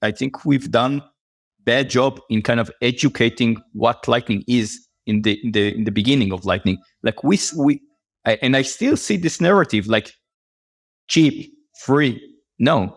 I think we've done bad job in kind of educating what Lightning is in the beginning of Lightning. Like I still see this narrative like cheap, free. No,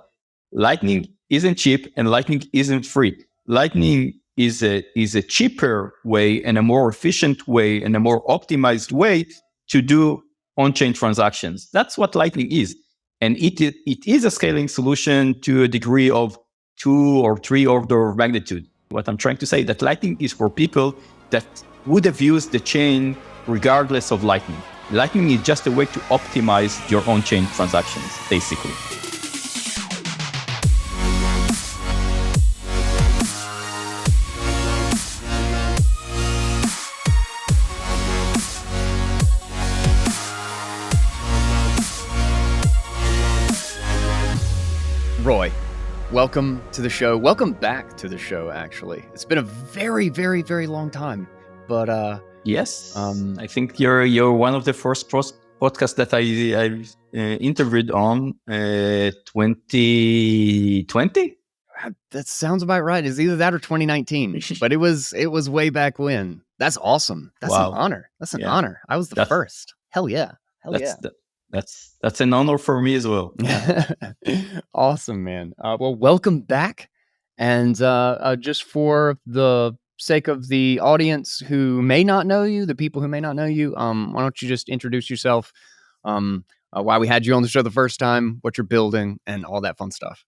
Lightning isn't cheap and Lightning isn't free. Lightning is a cheaper way and a more efficient way and a more optimized way to do on-chain transactions. That's what Lightning is. And it is a scaling solution to a degree of 2 or 3 order of magnitude. What I'm trying to say that Lightning is for people that would have used the chain regardless of Lightning. Lightning is just a way to optimize your on-chain transactions, basically. Roy, welcome to the show. Welcome back to the show, actually. It's been a very, very, very long time. But yes, I think you're one of the first podcasts that I interviewed on 2020. That sounds about right. It's either that or 2019, but it was way back when. That's awesome. That's wow. An honor. That's an honor. I was the first. Hell yeah. That's an honor for me as well. Awesome, man. Well, welcome back. And just for the sake of the audience who may not know you, the people who may not know you, why don't you just introduce yourself, why we had you on the show the first time, what you're building, and all that fun stuff.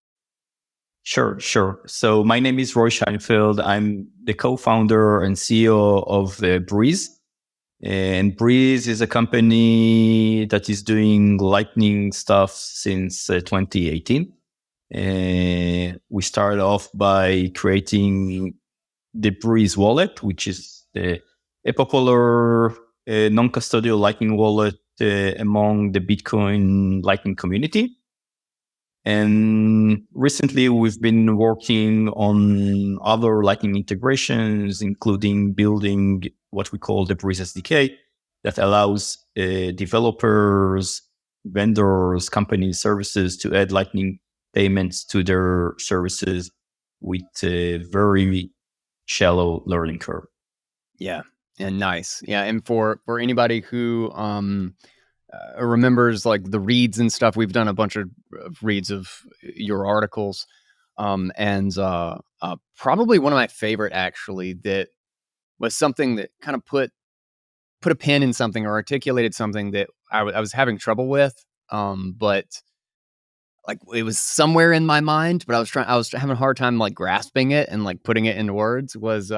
Sure. So my name is Roy Sheinfeld. I'm the co-founder and CEO of Breeze. And Breeze is a company that is doing Lightning stuff since 2018. We started off by creating the Breeze wallet, which is a popular non-custodial Lightning wallet among the Bitcoin Lightning community. And recently, we've been working on other Lightning integrations, including building what we call the Breeze SDK that allows developers, vendors, companies, services to add Lightning payments to their services with a very shallow learning curve. Yeah, and nice. Yeah, and for anybody who remembers like the reads and stuff, we've done a bunch of reads of your articles, and probably one of my favorite actually that was something that kind of put a pin in something or articulated something that I was having trouble with, but like it was somewhere in my mind, but I was having a hard time like grasping it and like putting it into words. Was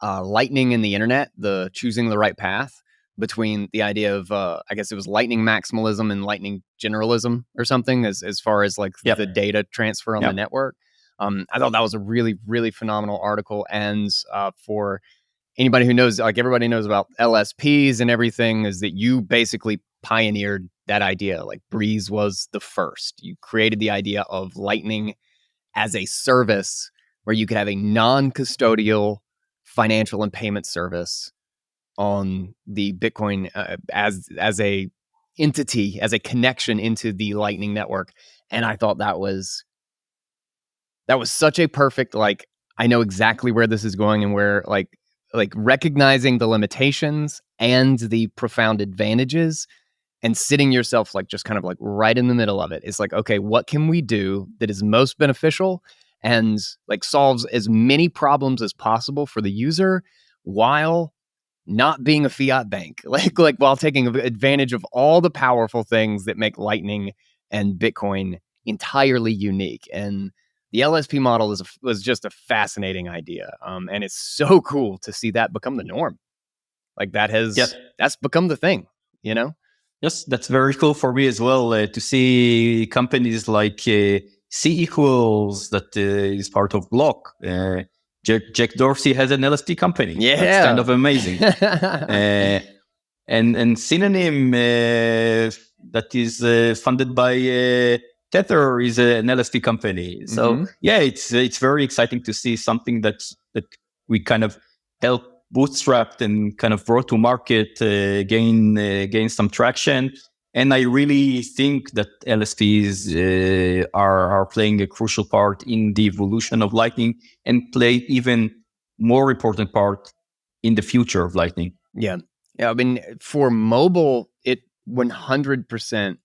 Lightning and the internet, the choosing the right path between the idea of I guess it was Lightning maximalism and Lightning generalism or something as far as like the data transfer on the network. I thought that was a really, really phenomenal article. And for anybody who knows, like everybody knows about LSPs and everything, is that you basically pioneered that idea. Like Breeze was the first. You created the idea of Lightning as a service where you could have a non-custodial financial and payment service on the Bitcoin as a entity, as a connection into the Lightning network. And I thought that was such a perfect, like, I know exactly where this is going and where like recognizing the limitations and the profound advantages and sitting yourself like just kind of like right in the middle of it. It's like, okay, what can we do that is most beneficial and like solves as many problems as possible for the user while not being a fiat bank, like while taking advantage of all the powerful things that make Lightning and Bitcoin entirely unique. And the LSP model was just a fascinating idea. And it's so cool to see that become the norm. Like that's become the thing, you know? Yes, that's very cool for me as well to see companies like C equals that is part of Block. Jack Dorsey has an LSP company. Yeah, that's kind of amazing. And Synonym that is funded by Tether is an LSP company. So it's very exciting to see something that we kind of help bootstrapped and kind of brought to market, gain some traction. And I really think that LSPs are playing a crucial part in the evolution of Lightning and play even more important part in the future of Lightning. Yeah. I mean, for mobile, it 100%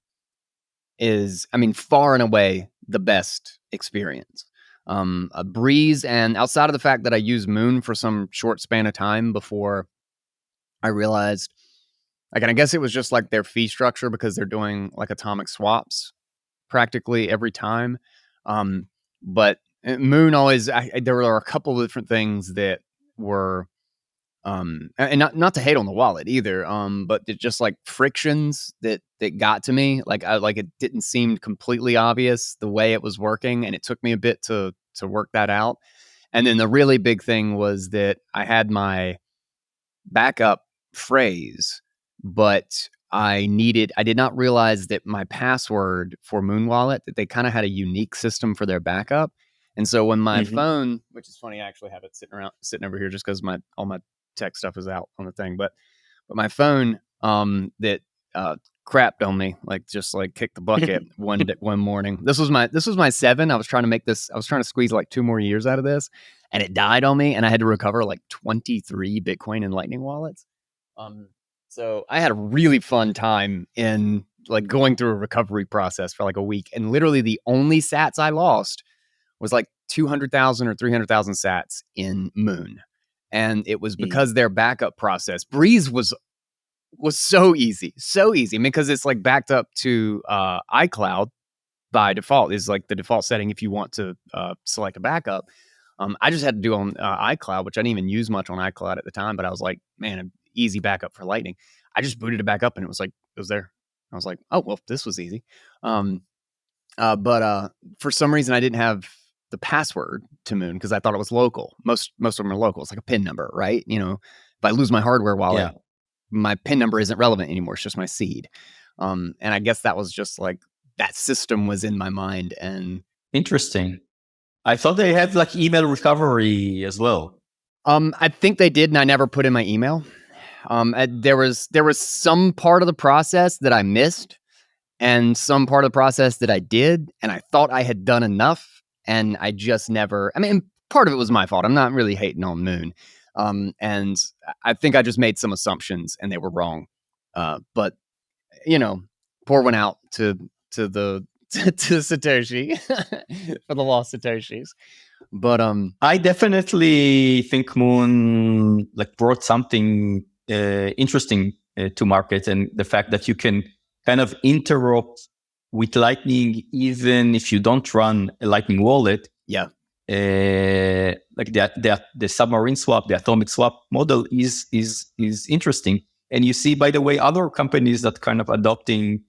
is, I mean, far and away the best experience. A Breeze, and outside of the fact that I used Moon for some short span of time before I realized, like, and I guess it was just like their fee structure because they're doing like atomic swaps practically every time. But Moon always, there were a couple of different things that were, and not to hate on the wallet either, but it just like frictions that got to me. Like it didn't seem completely obvious the way it was working, and it took me a bit to work that out. And then the really big thing was that I had my backup phrase, but I did not realize that my password for Moon Wallet, that they kind of had a unique system for their backup. And so when my phone, which is funny, I actually have it sitting over here just because all my tech stuff is out on the thing, but my phone that crapped on me, like just like kicked the bucket one morning. This was my 7. I was trying to squeeze like 2 more years out of this, and it died on me, and I had to recover like 23 Bitcoin and Lightning wallets. So I had a really fun time in like going through a recovery process for like a week, and literally the only sats I lost was like 200,000 or 300,000 sats in Moon. And it was because their backup process, Breeze was so easy. I mean, because it's like backed up to iCloud by default, is like the default setting if you want to select a backup. I just had to do on iCloud, which I didn't even use much on iCloud at the time, but I was like, man, an easy backup for Lightning. I just booted it back up and it was there. I was like, oh, well, this was easy. But for some reason I didn't have the password to Moon because I thought it was local. Most of them are local. It's like a PIN number, right? You know, if I lose my hardware wallet, my PIN number isn't relevant anymore. It's just my seed. And I guess that was just like that system was in my mind. And interesting. I thought they had like email recovery as well. I think they did, and I never put in my email. There was some part of the process that I missed, and some part of the process that I did, and I thought I had done enough, and I just never. I mean, part of it was my fault. I'm not really hating on Moon, and I think I just made some assumptions, and they were wrong. But you know, pour one out to Satoshi for the lost Satoshis. But I definitely think Moon like brought something interesting to market, and the fact that you can kind of interop with Lightning even if you don't run a Lightning wallet. Yeah. Like the submarine swap, the atomic swap model is interesting. And you see, by the way, other companies that kind of adopting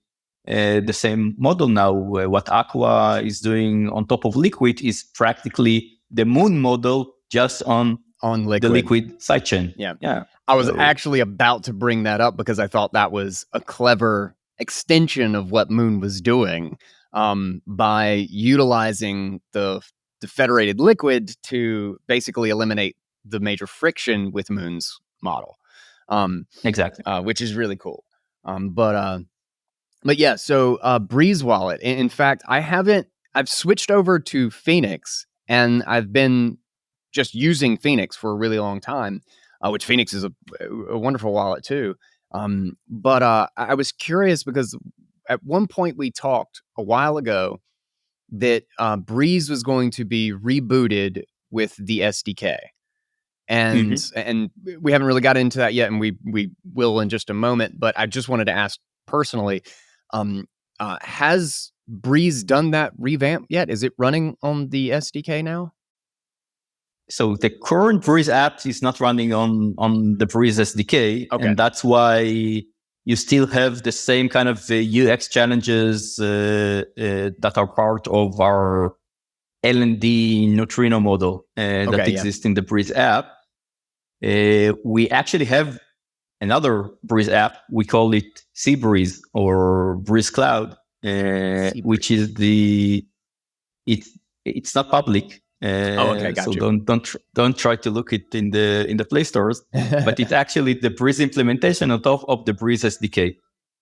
the same model now. What Aqua is doing on top of Liquid is practically the Moon model, just on Liquid. The Liquid sidechain. Yeah. I was actually about to bring that up because I thought that was a clever extension of what Moon was doing by utilizing the federated Liquid to basically eliminate the major friction with Moon's model. Exactly. Which is really cool. But yeah, so Breeze Wallet. In fact, I've switched over to Phoenix, and I've been just using Phoenix for a really long time, which Phoenix is a wonderful wallet too. But I was curious because at one point we talked a while ago that Breeze was going to be rebooted with the SDK. And we haven't really got into that yet, and we will in just a moment. But I just wanted to ask personally, has Breeze done that revamp yet? Is it running on the SDK now? So the current Breeze app is not running on the Breeze SDK, and that's why you still have the same kind of UX challenges that are part of our L&D neutrino model that exists in the Breeze app. We actually have another Breeze app. We call it Seabreeze or Breeze Cloud, which is it's not public. Got so you. don't try to look it in the Play stores, but it's actually the Breeze implementation on top of the Breeze SDK.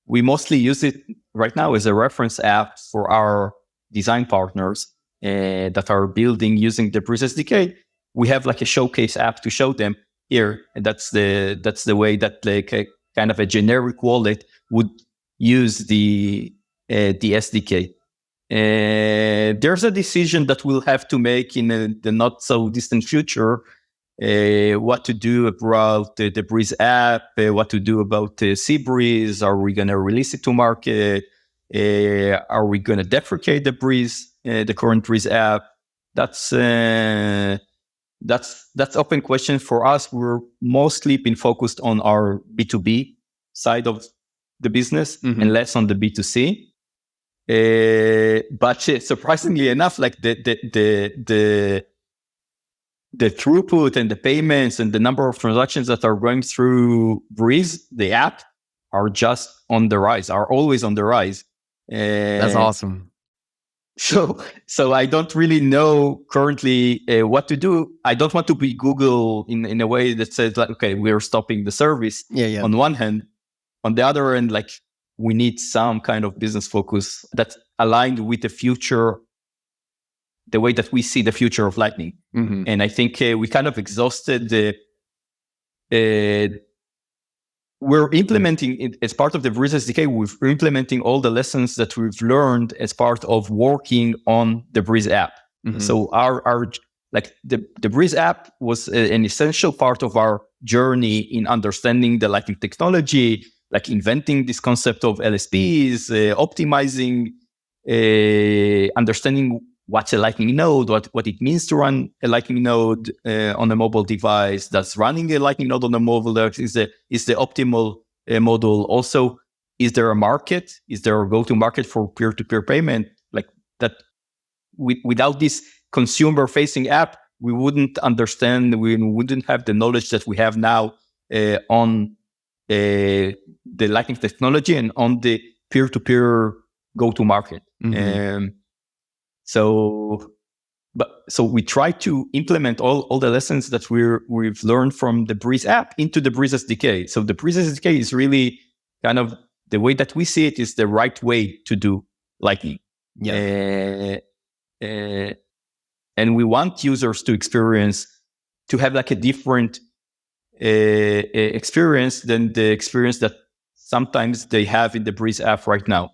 we mostly use it right now as a reference app for our design partners that are building using the Breeze SDK. We have like a showcase app to show them here, and that's the way that like a kind of a generic wallet would use the SDK. There's a decision that we'll have to make in the not so distant future. What to do about the Breeze app, what to do about Breeze. Are we going to release it to market? Are we going to deprecate the Breeze, the current Breeze app? That's open question for us. We're mostly been focused on our B2B side of the business and less on the B2C. But surprisingly enough, like the throughput and the payments and the number of transactions that are going through Breeze, the app, are just on the rise, are always on the rise. That's awesome. So I don't really know currently what to do. I don't want to be Google in a way that says like, okay, we're stopping the service on one hand. On the other end, like we need some kind of business focus that's aligned with the future, the way that we see the future of Lightning. And I think we kind of exhausted we're implementing it as part of the Breeze SDK. We're implementing all the lessons that we've learned as part of working on the Breeze app. So our like the Breeze app was an essential part of our journey in understanding the Lightning technology, like inventing this concept of LSPs, optimizing, understanding what's a Lightning node, what it means to run a Lightning node on a mobile device. Does running a Lightning node on a mobile device is the optimal model? Also, is there a market? Is there a go-to-market for peer-to-peer payment? Like that, without this consumer-facing app, we wouldn't understand, we wouldn't have the knowledge that we have now on the Lightning technology and on the peer-to-peer go-to-market. So we try to implement all the lessons that we've learned from the Breeze app into the Breeze SDK. So the Breeze SDK is really kind of the way that we see it is the right way to do Lightning. And we want users to have like a different experience than the experience that sometimes they have in the Breeze app right now.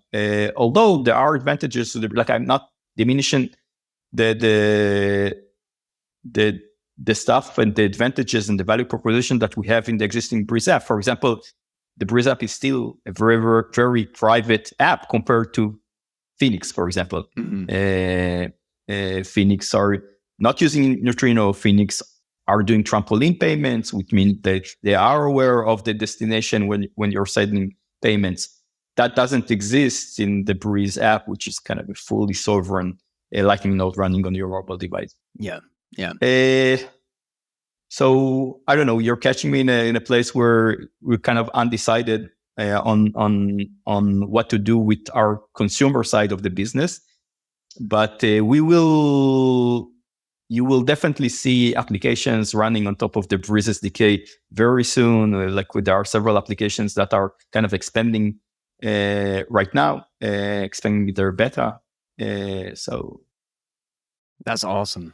Although there are advantages to like I'm not diminishing the stuff and the advantages and the value proposition that we have in the existing Breeze app. For example, the Breeze app is still a very, very, very private app compared to Phoenix, for example. Phoenix are not using Neutrino. Phoenix are doing trampoline payments, which means that they are aware of the destination when you're sending payments. That doesn't exist in the Breeze app, which is kind of a fully sovereign Lightning node running on your mobile device. So I don't know. You're catching me in a place where we're kind of undecided on what to do with our consumer side of the business, but you will definitely see applications running on top of the Breeze SDK very soon. Like there are several applications that are kind of expanding right now, expanding their beta. So that's awesome.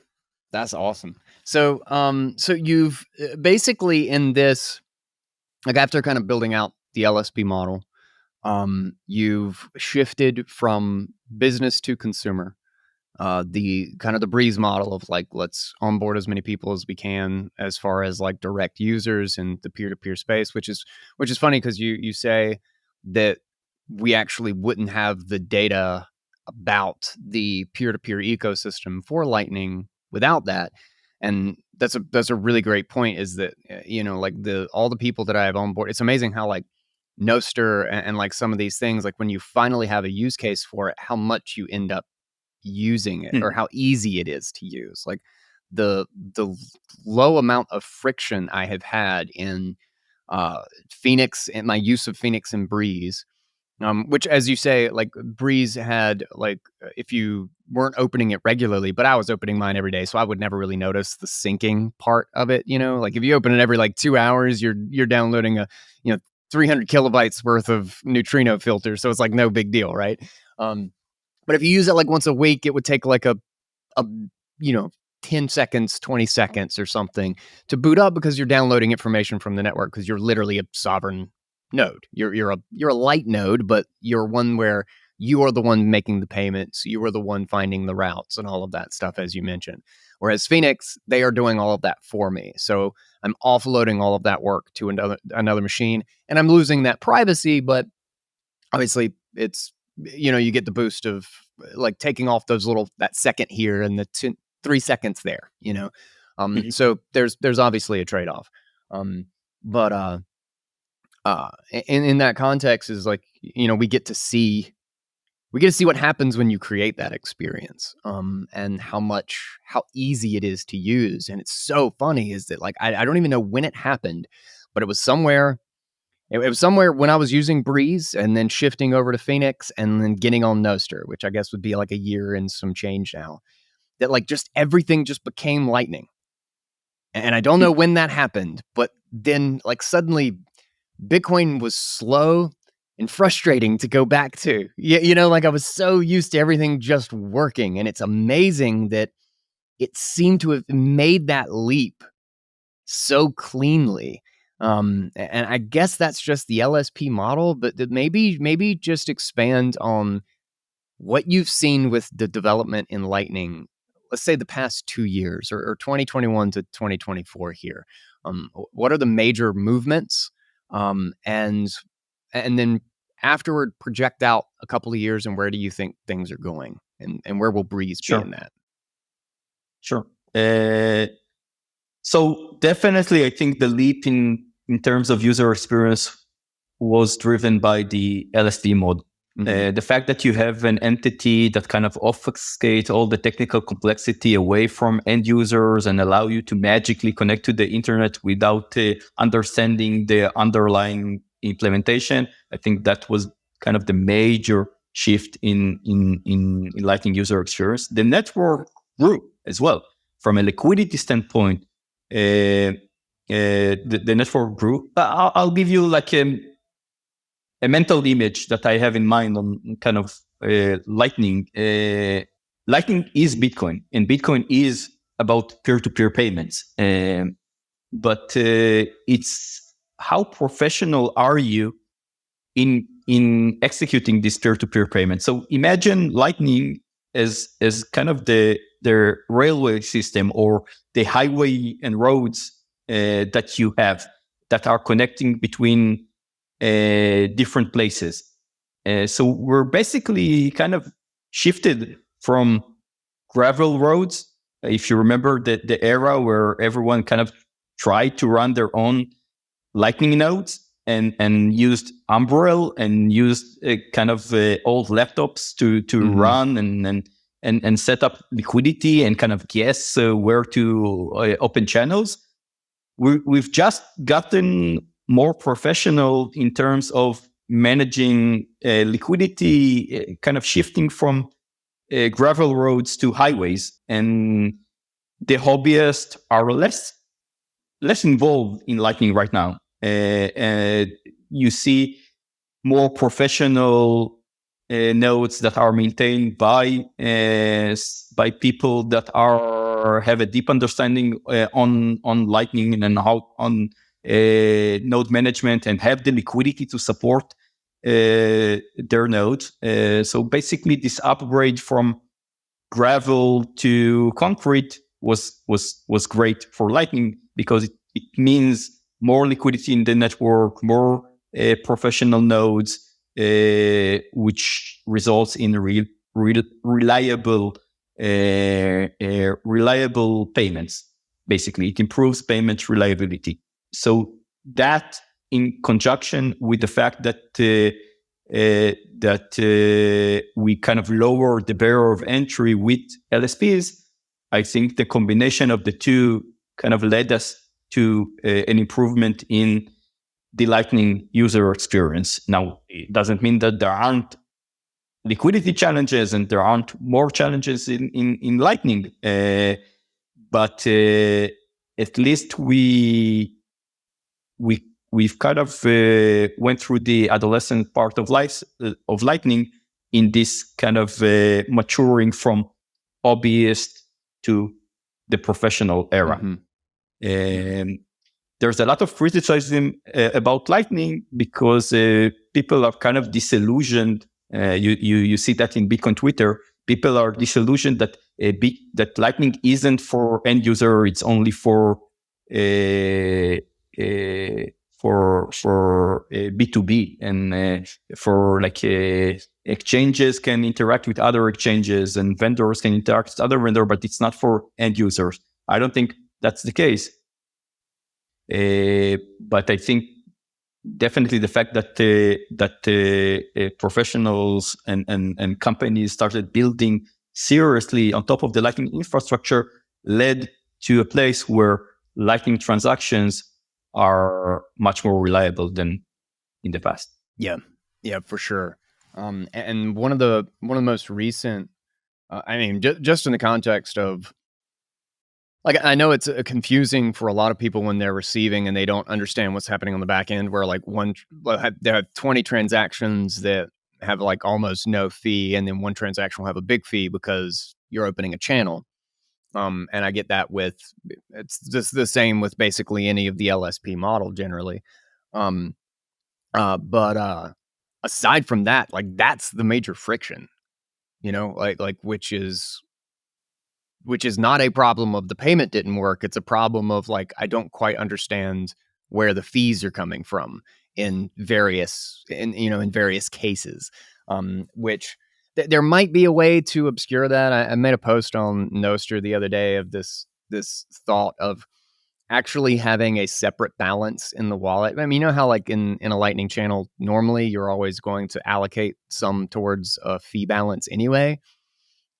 That's awesome. So, so you've basically in this, like after kind of building out the LSP model, you've shifted from business to consumer. The kind of the Breeze model of like, let's onboard as many people as we can as far as like direct users in the peer-to-peer space, which is funny because you say that we actually wouldn't have the data about the peer-to-peer ecosystem for Lightning without that. And that's a really great point, is that, like all the people that I have on board, it's amazing how like Noster and like some of these things, like when you finally have a use case for it, how much you end up using it or how easy it is to use. Like the low amount of friction I have had in Phoenix and my use of Phoenix and Breeze, which, as you say, like Breeze had like if you weren't opening it regularly, but I was opening mine every day, so I would never really notice the syncing part of it. Like if you open it every like 2 hours, you're downloading 300 kilobytes worth of neutrino filters, so it's like no big deal, right? But if you use it like once a week, it would take like a 10 seconds, 20 seconds or something to boot up because you're downloading information from the network because you're literally a sovereign node. You're a light node, but you're one where you are the one making the payments, you are the one finding the routes and all of that stuff, as you mentioned. Whereas Phoenix, they are doing all of that for me. So I'm offloading all of that work to another machine, and I'm losing that privacy, but obviously it's, you get the boost of like taking off that second here and the 3 seconds there, so there's obviously a trade-off. But in that context is like, we get to see what happens when you create that experience, and how easy it is to use. And it's so funny is that like, I don't even know when it happened, but it was somewhere. It was somewhere when I was using Breeze and then shifting over to Phoenix and then getting on Nostr, which I guess would be like a year and some change now, that like just everything just became Lightning. And I don't know when that happened, but then like suddenly Bitcoin was slow and frustrating to go back to. Like I was so used to everything just working. And it's amazing that it seemed to have made that leap so cleanly. And I guess that's just the LSP model, but that maybe just expand on what you've seen with the development in Lightning, let's say the past 2 years or 2021 to 2024 here. What are the major movements? And then afterward project out a couple of years, and where do you think things are going, and where will Breeze be in that? Sure. So definitely, I think the leap in terms of user experience was driven by the LSD mode. Mm-hmm. The fact that you have an entity that kind of obfuscates all the technical complexity away from end users and allow you to magically connect to the internet without understanding the underlying implementation. I think that was kind of the major shift in Lightning user experience. The network grew as well. From a liquidity standpoint, the network grew. I'll give you like a mental image that I have in mind on kind of Lightning. Lightning is Bitcoin, and Bitcoin is about peer-to-peer payments. But it's how professional are you in executing this peer-to-peer payment? So imagine Lightning as kind of the railway system or the highway and roads that you have that are connecting between different places. So we're basically kind of shifted from gravel roads. If you remember the era where everyone kind of tried to run their own Lightning nodes and used Umbrel and used kind of old laptops to mm-hmm. run and set up liquidity and kind of guess where to open channels. We've just gotten more professional in terms of managing liquidity, kind of shifting from gravel roads to highways. And the hobbyists are less involved in Lightning right now. You see more professional nodes that are maintained by people that have a deep understanding on Lightning and how on node management and have the liquidity to support their nodes. So basically, this upgrade from gravel to concrete was great for Lightning because it means more liquidity in the network, more professional nodes, which results in reliable payments. Basically, it improves payment reliability. So that, in conjunction with the fact that we kind of lower the barrier of entry with LSPs, I think the combination of the two kind of led us to an improvement in the Lightning user experience. Now, it doesn't mean that there aren't liquidity challenges and there aren't more challenges in Lightning, but at least we we've kind of went through the adolescent part of life of Lightning in this kind of maturing from hobbyist to the professional era. There's a lot of criticism about Lightning because people are kind of disillusioned. You see that in Bitcoin Twitter. People are disillusioned that that Lightning isn't for end user. It's only for B2B and for like exchanges can interact with other exchanges and vendors can interact with other vendors, but it's not for end users. I don't think that's the case. But I think definitely the fact that professionals and companies started building seriously on top of the Lightning infrastructure led to a place where Lightning transactions are much more reliable than in the past. Yeah, for sure. And one of the most recent, just in the context of, like, I know it's confusing for a lot of people when they're receiving and they don't understand what's happening on the back end, where like they have 20 transactions that have like almost no fee, and then one transaction will have a big fee because you're opening a channel. And I get that it's just the same with basically any of the LSP model generally. But aside from that, like that's the major friction, like which is not a problem of the payment didn't work. It's a problem of like, I don't quite understand where the fees are coming from in various cases, which there might be a way to obscure that. I made a post on Nostr the other day of this thought of actually having a separate balance in the wallet. I mean, you know how like in a Lightning channel, normally you're always going to allocate some towards a fee balance anyway,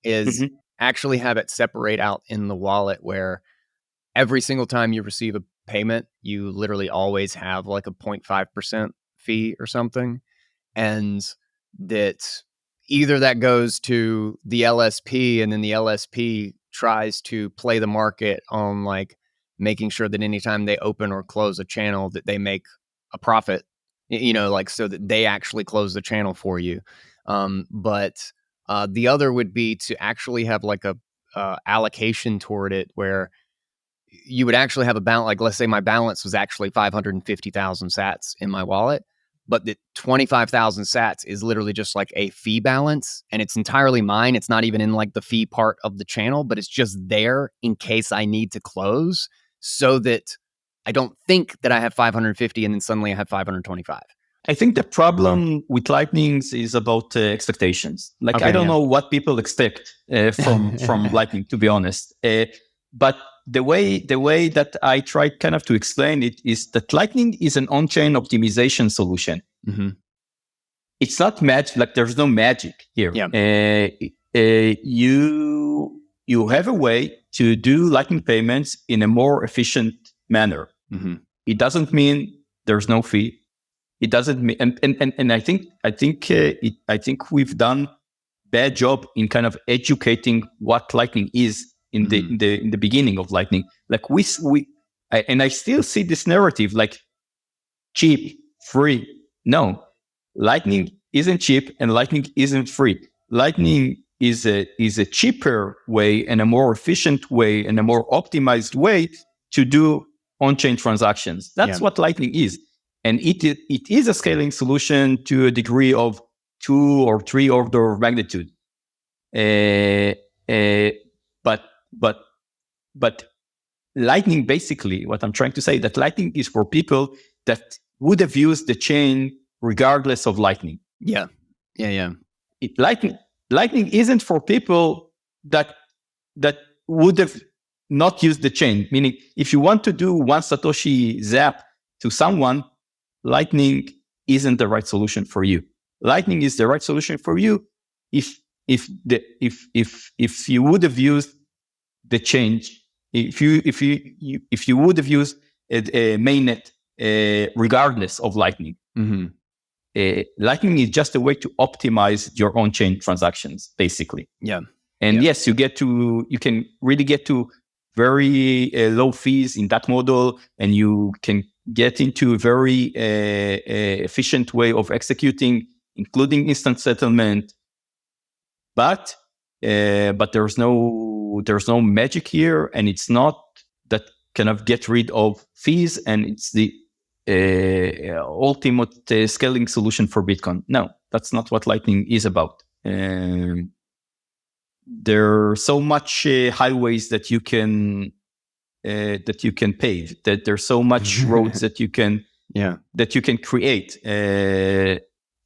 is actually have it separate out in the wallet where every single time you receive a payment, you literally always have like a 0.5% fee or something. And that either that goes to the LSP and then the LSP tries to play the market on like making sure that anytime they open or close a channel that they make a profit, like so that they actually close the channel for you. But the other would be to actually have like a allocation toward it where you would actually have a balance. Like, let's say my balance was actually 550,000 sats in my wallet, but the 25,000 sats is literally just like a fee balance and it's entirely mine. It's not even in like the fee part of the channel, but it's just there in case I need to close so that I don't think that I have 550 and then suddenly I have 525. I think the problem with Lightning is about expectations. Like, okay, I don't know what people expect from Lightning, to be honest. But the way that I tried kind of to explain it is that Lightning is an on-chain optimization solution. It's not magic. Like, there's no magic here. You have a way to do Lightning payments in a more efficient manner. It doesn't mean there's no fee. It doesn't mean, and I think we've done bad job in kind of educating what Lightning is in the beginning of Lightning. Like I still see this narrative like cheap, free. No, Lightning isn't cheap and Lightning isn't free. Lightning is a cheaper way and a more efficient way and a more optimized way to do on-chain transactions. That's what Lightning is. And it is a scaling solution to a degree of 2 or 3 order of magnitude. But Lightning, basically, what I'm trying to say, that Lightning is for people that would have used the chain regardless of Lightning. Lightning isn't for people that would have not used the chain. Meaning, if you want to do one Satoshi zap to someone, Lightning isn't the right solution for you. Lightning is the right solution for you if you would have used the chain, if you would have used a mainnet regardless of Lightning. Lightning is just a way to optimize your own chain transactions, basically. Yes, you can really get to very low fees in that model, and you can get into a very efficient way of executing, including instant settlement. But there's no magic here, and it's not that kind of get rid of fees, and it's the ultimate scaling solution for Bitcoin. No, that's not what Lightning is about. There are so much highways that you can pave. That there's so much roads that you can create.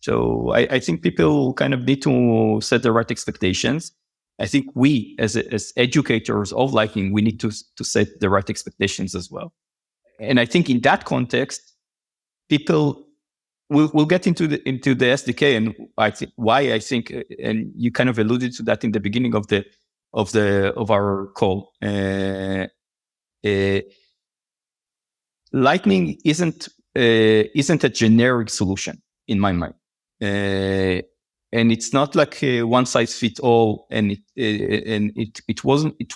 So I think people kind of need to set the right expectations. I think we, as educators of Lightning, we need to set the right expectations as well. And I think in that context, people will get into the SDK, and I think, and you kind of alluded to that in the beginning of our call. Lightning isn't a generic solution in my mind. And it's not like a one size fits all, and it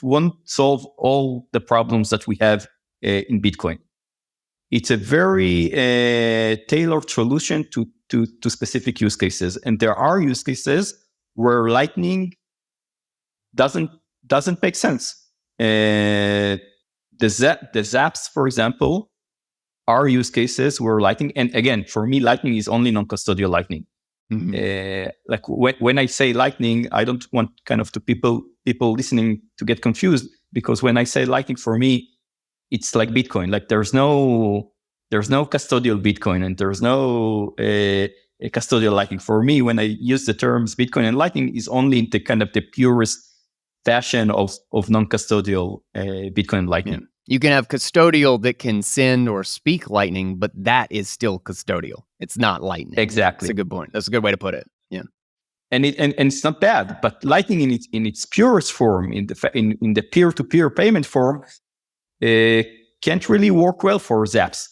won't solve all the problems that we have in Bitcoin. It's a very tailored solution to specific use cases, and there are use cases where Lightning doesn't make sense. The zaps, for example, are use cases where Lightning, and again, for me, Lightning is only non-custodial Lightning. Mm-hmm. Like when I say Lightning, I don't want kind of people listening to get confused, because when I say Lightning, for me, it's like Bitcoin. Like there's no custodial Bitcoin, and there's no a custodial Lightning. For me, when I use the terms Bitcoin and Lightning, is only in the kind of the purest fashion of non-custodial Bitcoin and Lightning. Yeah. You can have custodial that can send or speak Lightning, but that is still custodial. It's not Lightning. Exactly. That's a good point. That's a good way to put it. Yeah. And it's not bad, but Lightning in its purest form, in the peer-to-peer payment form, can't really work well for zaps.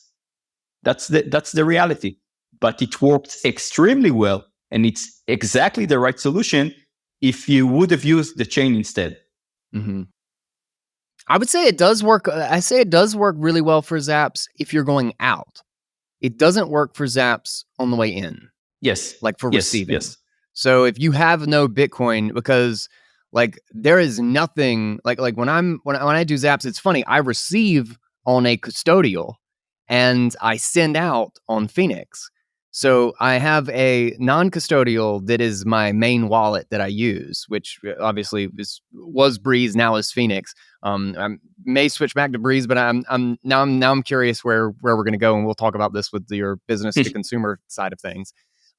That's the reality. But it works extremely well, and it's exactly the right solution if you would have used the chain instead. Mm-hmm. I would say it does work. I say it does work really well for zaps if you're going out. It doesn't work for zaps on the way in. Yes. Like for receiving. Yes. So if you have no Bitcoin, because like there is nothing like when I do zaps, it's funny. I receive on a custodial and I send out on Phoenix. So I have a non-custodial that is my main wallet that I use, which obviously was Breeze, now is Phoenix. I may switch back to Breeze, but I'm curious where we're going to go, and we'll talk about this with your business to consumer side of things.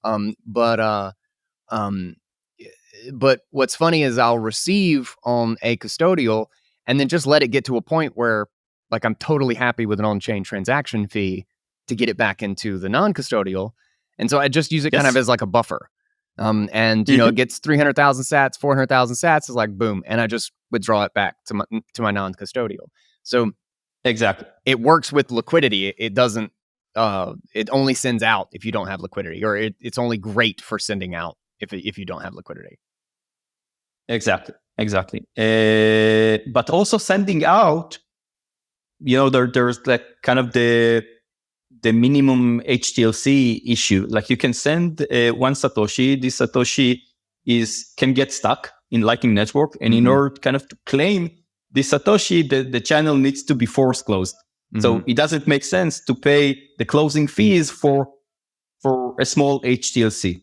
But what's funny is I'll receive on a custodial and then just let it get to a point where like I'm totally happy with an on-chain transaction fee to get it back into the non-custodial. And so I just use it kind of as like a buffer. And you know, it gets 300,000 sats, 400,000 sats is like boom. And I just withdraw it back to my non-custodial. So exactly, it works with liquidity. It doesn't, it only sends out if you don't have liquidity, or it's only great for sending out if you don't have liquidity. Exactly. But also sending out, you know, there's like kind of the minimum HTLC issue. Like you can send one Satoshi. This Satoshi can get stuck in Lightning Network, and in order kind of to claim this Satoshi, the channel needs to be force closed. So it doesn't make sense to pay the closing fees for a small HTLC.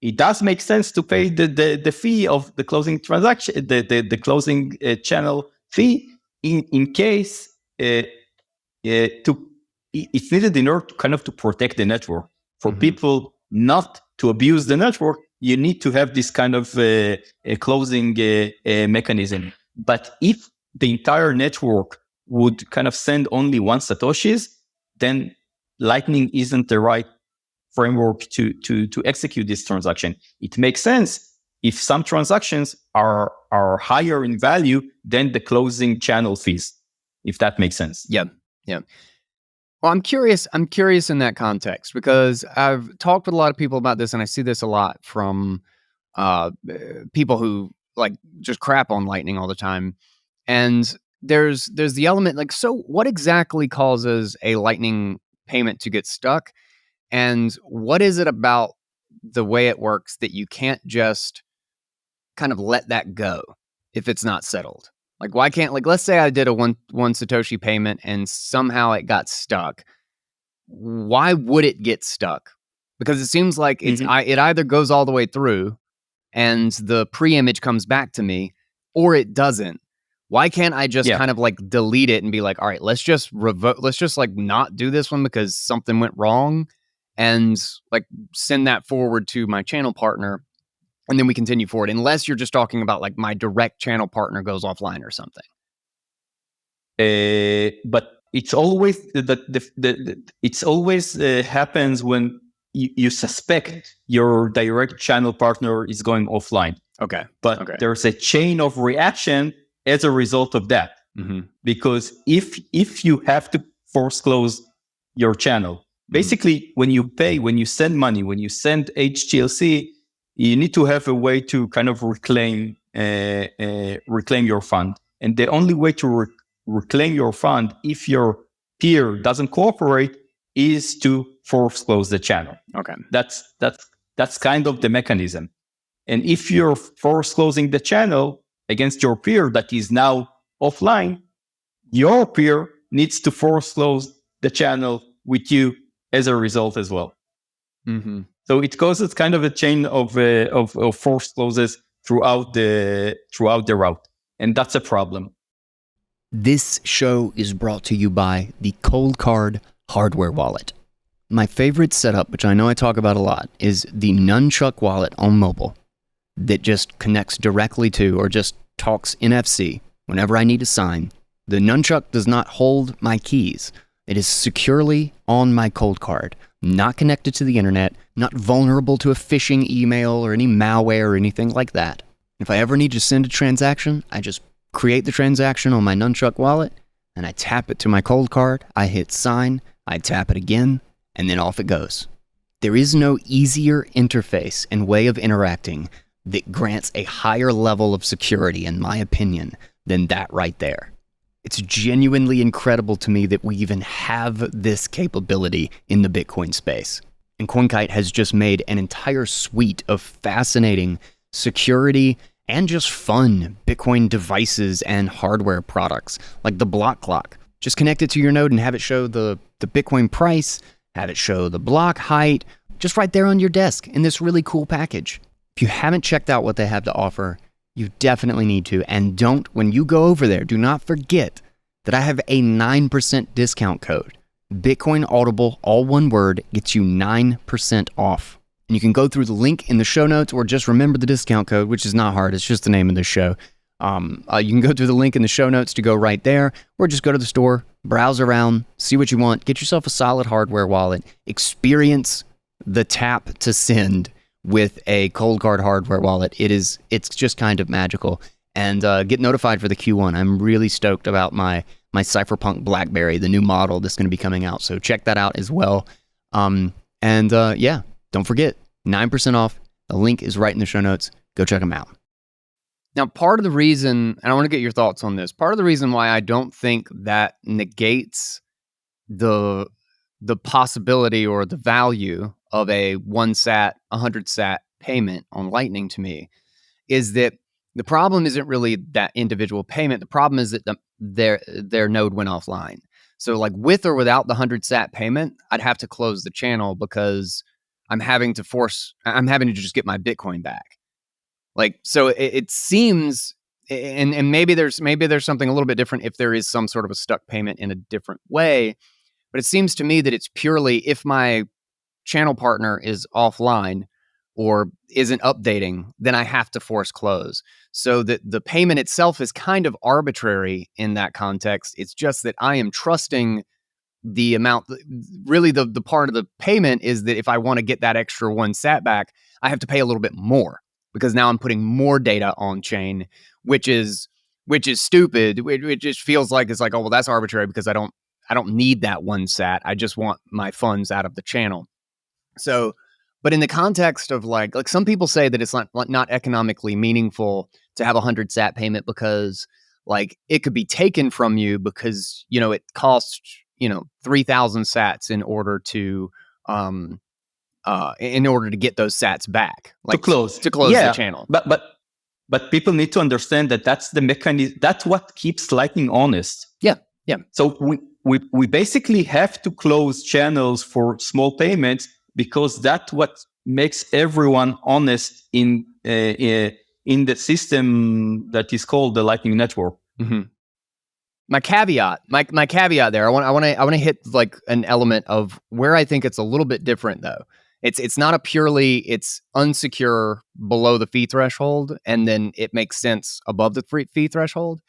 It does make sense to pay the fee of the closing transaction, the closing channel fee in case it's needed in order to kind of to protect the network. For people not to abuse the network, you need to have this kind of a closing mechanism. But if the entire network would kind of send only one Satoshis, then Lightning isn't the right framework to execute this transaction. It makes sense if some transactions are higher in value than the closing channel fees, if that makes sense. Yeah. Well, I'm curious in that context, because I've talked with a lot of people about this, and I see this a lot from people who like just crap on Lightning all the time. And there's the element like, so what exactly causes a Lightning payment to get stuck? And what is it about the way it works that you can't just kind of let that go if it's not settled? Like, why can't, like, let's say I did a one Satoshi payment and somehow it got stuck. Why would it get stuck? Because it seems like it either goes all the way through and the pre-image comes back to me, or it doesn't. Why can't I just kind of like delete it and be like, all right, let's just like not do this one because something went wrong, and like send that forward to my channel partner, and then we continue forward, unless you're just talking about like my direct channel partner goes offline or something. But it's always it's always happens when you suspect your direct channel partner is going offline. Okay. But there's a chain of reaction as a result of that. Because if you have to force close your channel, basically when you pay, when you send money, when you send HTLC, you need to have a way to kind of reclaim your fund. And the only way to reclaim your fund, if your peer doesn't cooperate, is to force close the channel. Okay. That's kind of the mechanism. And if you're force closing the channel against your peer that is now offline, your peer needs to force close the channel with you as a result as well. So it causes kind of a chain of force closes throughout the route, and that's a problem. This show is brought to you by the Cold Card hardware wallet. My favorite setup, which I know I talk about a lot, is the Nunchuck wallet on mobile that just connects directly to, or just talks NFC whenever I need to sign. The Nunchuck does not hold my keys. It is securely on my Cold Card, not connected to the internet, not vulnerable to a phishing email or any malware or anything like that. If I ever need to send a transaction, I just create the transaction on my Nunchuck wallet, and I tap it to my Cold Card, I hit sign, I tap it again, and then off it goes. There is no easier interface and way of interacting that grants a higher level of security, in my opinion, than that right there. It's genuinely incredible to me that we even have this capability in the Bitcoin space. And CoinKite has just made an entire suite of fascinating security and just fun Bitcoin devices and hardware products, like the block clock. Just connect it to your node and have it show the Bitcoin price, have it show the block height, just right there on your desk in this really cool package. If you haven't checked out what they have to offer, you definitely need to. And don't, when you go over there, do not forget that I have a 9% discount code. Bitcoin Audible, all one word, gets you 9% off. And you can go through the link in the show notes, or just remember the discount code, which is not hard. It's just the name of the show. You can go through the link in the show notes to go right there, or just go to the store, browse around, see what you want, get yourself a solid hardware wallet, experience the tap to send with a Cold Card hardware wallet. It's just kind of magical. And get notified for the Q1. I'm really stoked about my Cypherpunk BlackBerry, the new model that's going to be coming out. So check that out as well. Yeah, don't forget, 9% off. The link is right in the show notes. Go check them out. Now, part of the reason, and I want to get your thoughts on this, part of the reason why I don't think that negates the possibility or the value of a 1 sat, 100 sat payment on Lightning to me is that the problem isn't really that individual payment. The problem is that their node went offline. So like with or without the 100 sat payment, I'd have to close the channel because I'm having to just get my Bitcoin back. Like, so it seems, and maybe there's something a little bit different if there is some sort of a stuck payment in a different way, but it seems to me that it's purely if my channel partner is offline or isn't updating, then I have to force close. So that the payment itself is kind of arbitrary in that context. It's just that I am trusting the amount. Really, the part of the payment is that if I want to get that extra 1 sat back, I have to pay a little bit more because now I'm putting more data on chain, which is stupid. It just feels like it's like, oh well, that's arbitrary because I don't need that 1 sat. I just want my funds out of the channel. So, but in the context of like some people say that it's not economically meaningful to have a 100 sat payment because like it could be taken from you because, it costs, 3,000 sats in order to get those sats back, like to close the channel. But people need to understand that that's the mechanism. That's what keeps Lightning honest. Yeah. So we basically have to close channels for small payments because that's what makes everyone honest in the system that is called the Lightning Network. Mm-hmm. My caveat there. I want to hit like an element of where I think it's a little bit different though. It's not it's unsecure below the fee threshold, and then it makes sense above the fee threshold.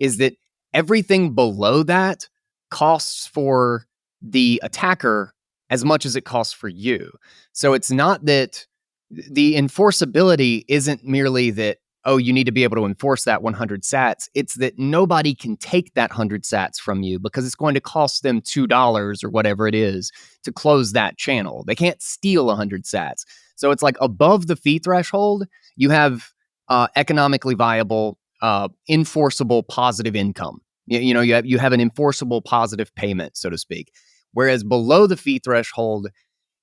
Is that everything below that costs for the attacker as much as it costs for you? So it's not that the enforceability isn't merely that, oh, you need to be able to enforce that 100 sats. It's that nobody can take that 100 sats from you because it's going to cost them $2 or whatever it is to close that channel. They can't steal 100 sats. So it's like above the fee threshold, you have economically viable, enforceable positive income. You have an enforceable positive payment, so to speak. Whereas below the fee threshold,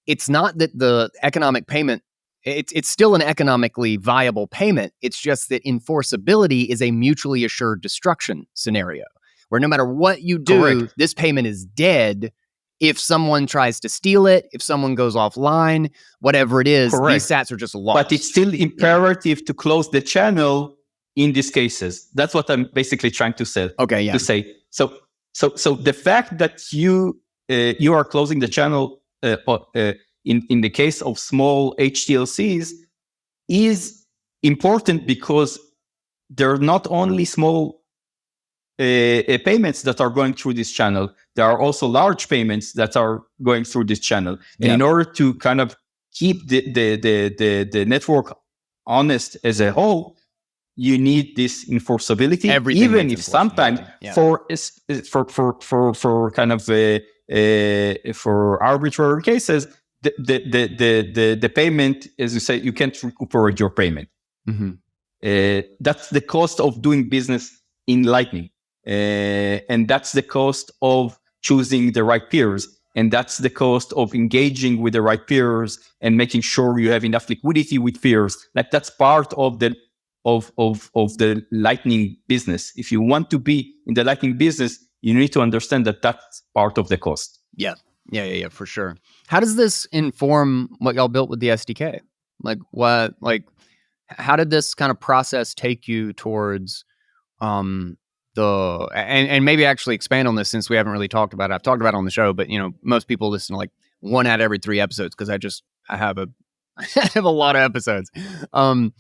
it's not that the economic payment, it's still an economically viable payment. It's just that enforceability is a mutually assured destruction scenario where no matter what you do, Correct. This payment is dead. If someone tries to steal it, if someone goes offline, whatever it is, Correct. These sats are just lost. But it's still imperative to close the channel in these cases. That's what I'm basically trying to say. Okay, yeah. To say. So the fact that you are closing the channel in the case of small HTLCs is important because there are not only small payments that are going through this channel. There are also large payments that are going through this channel. And in order to kind of keep the network honest as a whole, you need this enforceability. Everything even if sometimes for kind of for arbitrary cases, the payment, as you say, you can't recuperate your payment. Mm-hmm. That's the cost of doing business in Lightning. And that's the cost of choosing the right peers. And that's the cost of engaging with the right peers and making sure you have enough liquidity with peers. Like that's part of the Lightning business. If you want to be in the Lightning business, you need to understand that that's part of the cost. Yeah, for sure. How does this inform what y'all built with the SDK? How did this kind of process take you towards and maybe actually expand on this, since we haven't really talked about it. I've talked about it on the show, but most people listen to like one out of every 3 episodes because I have a lot of episodes. So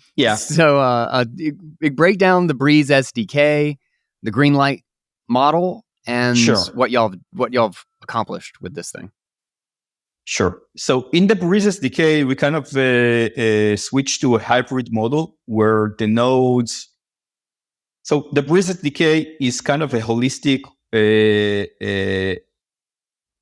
break down the Breeze SDK, the green light model, and what y'all have accomplished with this thing. Sure. So in the Breeze SDK, we kind of switched to a hybrid model where the nodes. So the Breeze SDK is kind of a holistic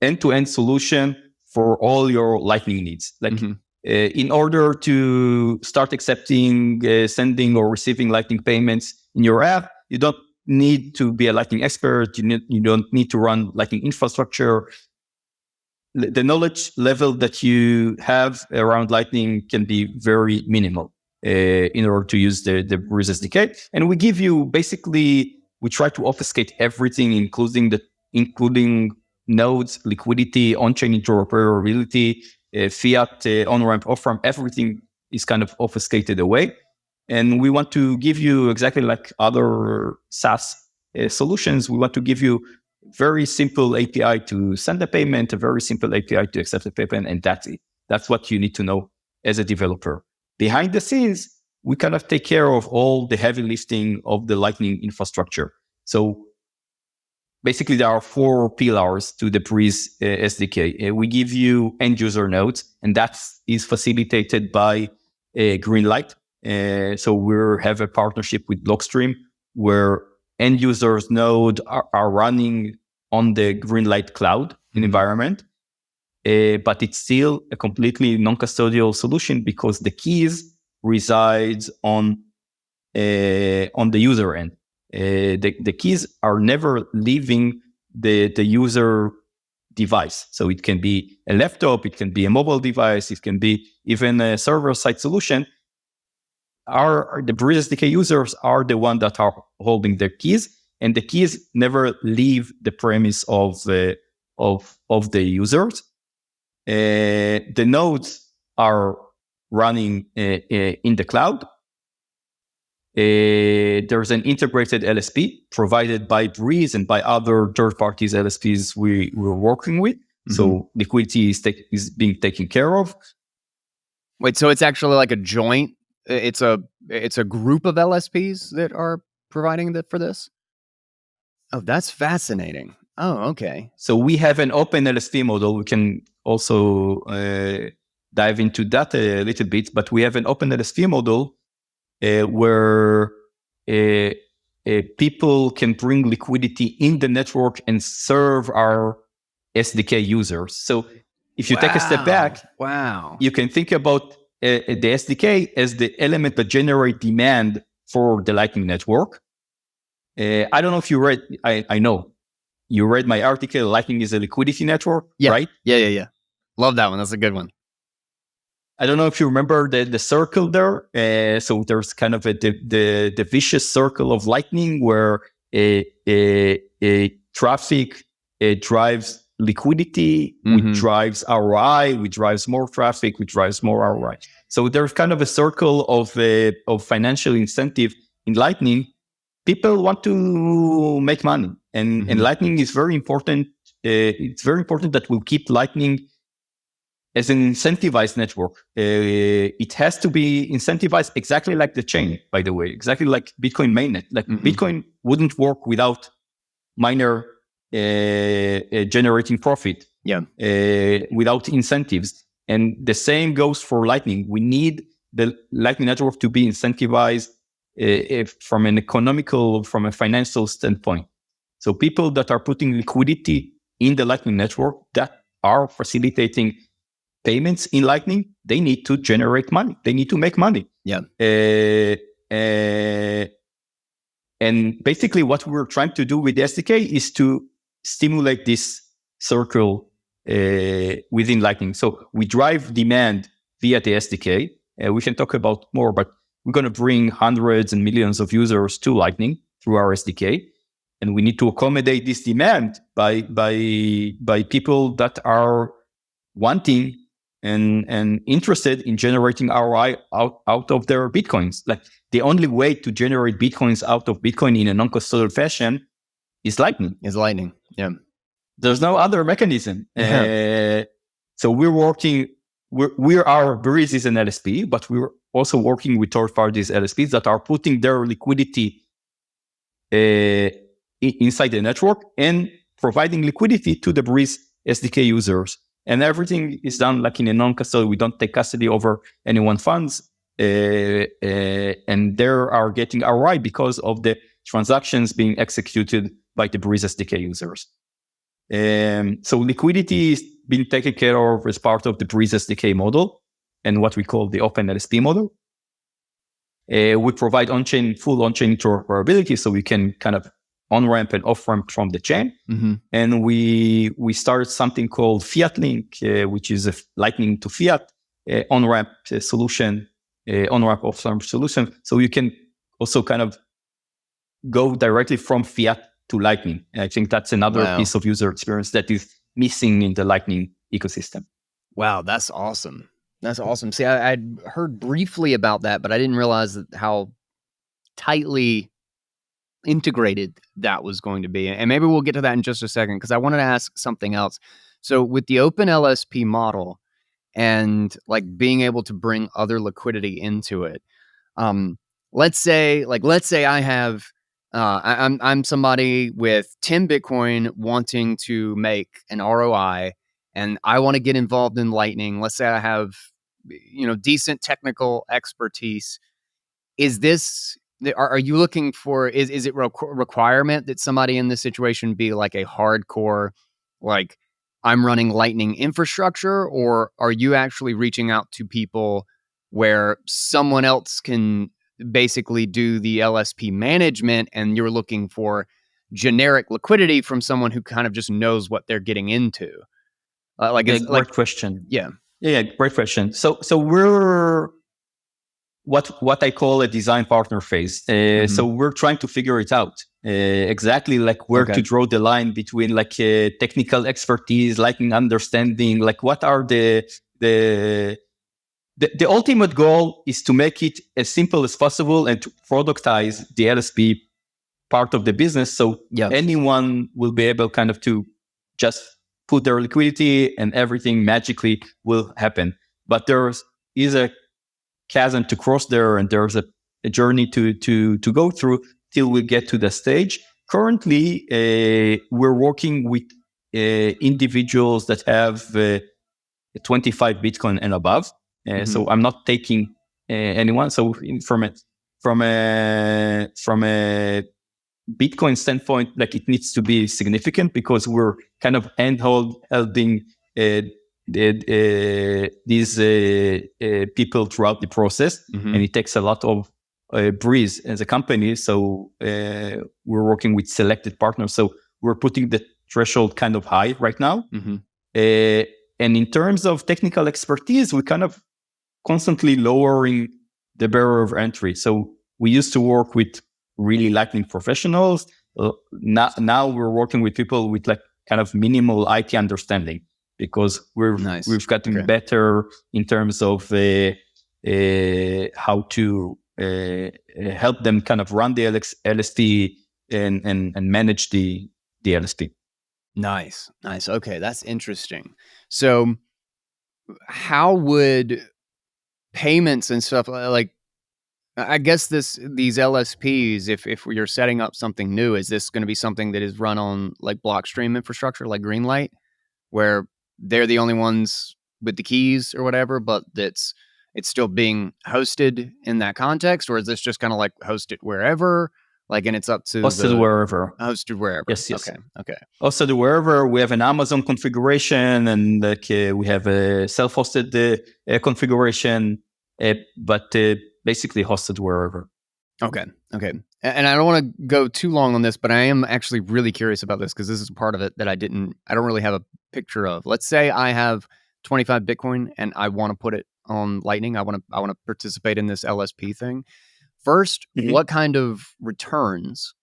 end-to-end solution for all your Lightning needs. Like in order to start accepting, sending or receiving Lightning payments in your app, you don't need to be a Lightning expert. You don't need to run Lightning infrastructure. The knowledge level that you have around Lightning can be very minimal in order to use the Breeze SDK. And we give you we try to obfuscate everything, including nodes, liquidity, on-chain interoperability, fiat, on-ramp, off-ramp, everything is kind of obfuscated away. And we want to give you, exactly like other SaaS solutions, we want to give you very simple API to send a payment, a very simple API to accept a payment, and that's it. That's what you need to know as a developer. Behind the scenes, we kind of take care of all the heavy lifting of the Lightning infrastructure. So basically, there are 4 pillars to the Breeze SDK. We give you end user nodes, and that is facilitated by Greenlight. So we have a partnership with Blockstream where end users node are running on the Greenlight cloud environment. But it's still a completely non-custodial solution because the keys resides on the user end. the keys are never leaving the user device. So it can be a laptop, it can be a mobile device, it can be even a server-side solution. The Breeze SDK users are the one that are holding their keys, and the keys never leave the premise of the users. The nodes are running in the cloud. There's an integrated LSP provided by Breeze and by other third parties LSPs we're working with. Mm-hmm. So liquidity is being taken care of. Wait, so it's actually like a joint? It's a group of LSPs that are providing for this? Oh, that's fascinating. Oh, okay. So we have an open LSP model. We can also dive into that a little bit, but we have an open LSP model where people can bring liquidity in the network and serve our SDK users. So if you take a step back, you can think about the SDK as the element that generates demand for the Lightning Network. I don't know if you read, I know you read my article, Lightning is a liquidity network, right? Yeah. Love that one. That's a good one. I don't know if you remember the circle there. So there's kind of the vicious circle of Lightning where traffic drives liquidity, which drives ROI, which drives more traffic, which drives more ROI. So there's kind of a circle of financial incentive in Lightning. People want to make money, and Lightning is very important. It's very important that we keep Lightning as an incentivized network. It has to be incentivized exactly like the chain, by the way, exactly like Bitcoin mainnet. Like Bitcoin wouldn't work without miner generating profit, without incentives. And the same goes for Lightning. We need the Lightning Network to be incentivized from a financial standpoint. So people that are putting liquidity in the Lightning Network, that are facilitating payments in Lightning, they need to generate money. They need to make money. And basically what we're trying to do with the SDK is to stimulate this circle within Lightning. So we drive demand via the SDK. We can talk about more, but we're going to bring hundreds and millions of users to Lightning through our SDK. And we need to accommodate this demand by people that are wanting and interested in generating ROI out of their Bitcoins. Like the only way to generate Bitcoins out of Bitcoin in a non-custodial fashion is Lightning. Yeah. There's no other mechanism. So our Breeze is an LSP, but we're also working with third parties LSPs that are putting their liquidity inside the network and providing liquidity to the Breeze SDK users. And everything is done like in a non-custodial. We don't take custody over anyone's funds. And they are getting ROI because of the transactions being executed by the Breeze SDK users. So liquidity is being taken care of as part of the Breeze SDK model and what we call the Open LSP model. We provide full on-chain interoperability, so we can kind of on-ramp and off-ramp from the chain. And we started something called Fiat Link, which is a Lightning to Fiat on-ramp solution, on-ramp off-ramp solution. So you can also kind of go directly from Fiat to Lightning. And I think that's another piece of user experience that is missing in the Lightning ecosystem. Wow, that's awesome. That's awesome. See, I'd heard briefly about that, but I didn't realize how tightly integrated that was going to be. And maybe we'll get to that in just a second, because I wanted to ask something else. So with the open LSP model and like being able to bring other liquidity into it, let's say I have I'm somebody with 10 Bitcoin wanting to make an ROI, and I want to get involved in Lightning. Let's say I have decent technical expertise. Are you looking for, is it requirement that somebody in this situation be like a hardcore, like I'm running Lightning infrastructure, or are you actually reaching out to people where someone else can basically do the LSP management and you're looking for generic liquidity from someone who kind of just knows what they're getting into. Great question. Yeah. Yeah, great question. So we're what I call a design partner phase. So we're trying to figure it out exactly like where to draw the line between like technical expertise, Lightning understanding, like what are the ultimate goal is to make it as simple as possible and to productize the LSP part of the business. So anyone will be able kind of to just put their liquidity and everything magically will happen. But there is a chasm to cross there, and there's a journey to go through till we get to the stage. Currently, we're working with individuals that have 25 Bitcoin and above. So I'm not taking anyone. So from a Bitcoin standpoint, like it needs to be significant because we're kind of holding these people throughout the process, and it takes a lot of Breeze as a company. So we're working with selected partners. So we're putting the threshold kind of high right now. And in terms of technical expertise, we kind of constantly lowering the barrier of entry. So we used to work with really Lightning professionals. Now we're working with people with like kind of minimal IT understanding because we've gotten better in terms of how to help them kind of run the LSP and manage the LSP. Nice. Okay, that's interesting. So how would payments and stuff like, I guess these LSPs, if you're setting up something new, is this going to be something that is run on like Blockstream infrastructure, like Greenlight, where they're the only ones with the keys or whatever, but it's still being hosted in that context? Or is this just kind of like hosted wherever? Like, and it's up to wherever. Hosted wherever. Yes. Okay. Hosted wherever. We have an Amazon configuration, and like we have a self-hosted configuration, but basically hosted wherever. Okay. And I don't want to go too long on this, but I am actually really curious about this because this is part of it that I don't really have a picture of. Let's say I have 25 Bitcoin and I want to put it on Lightning. I want to participate in this LSP thing. First, what kind of returns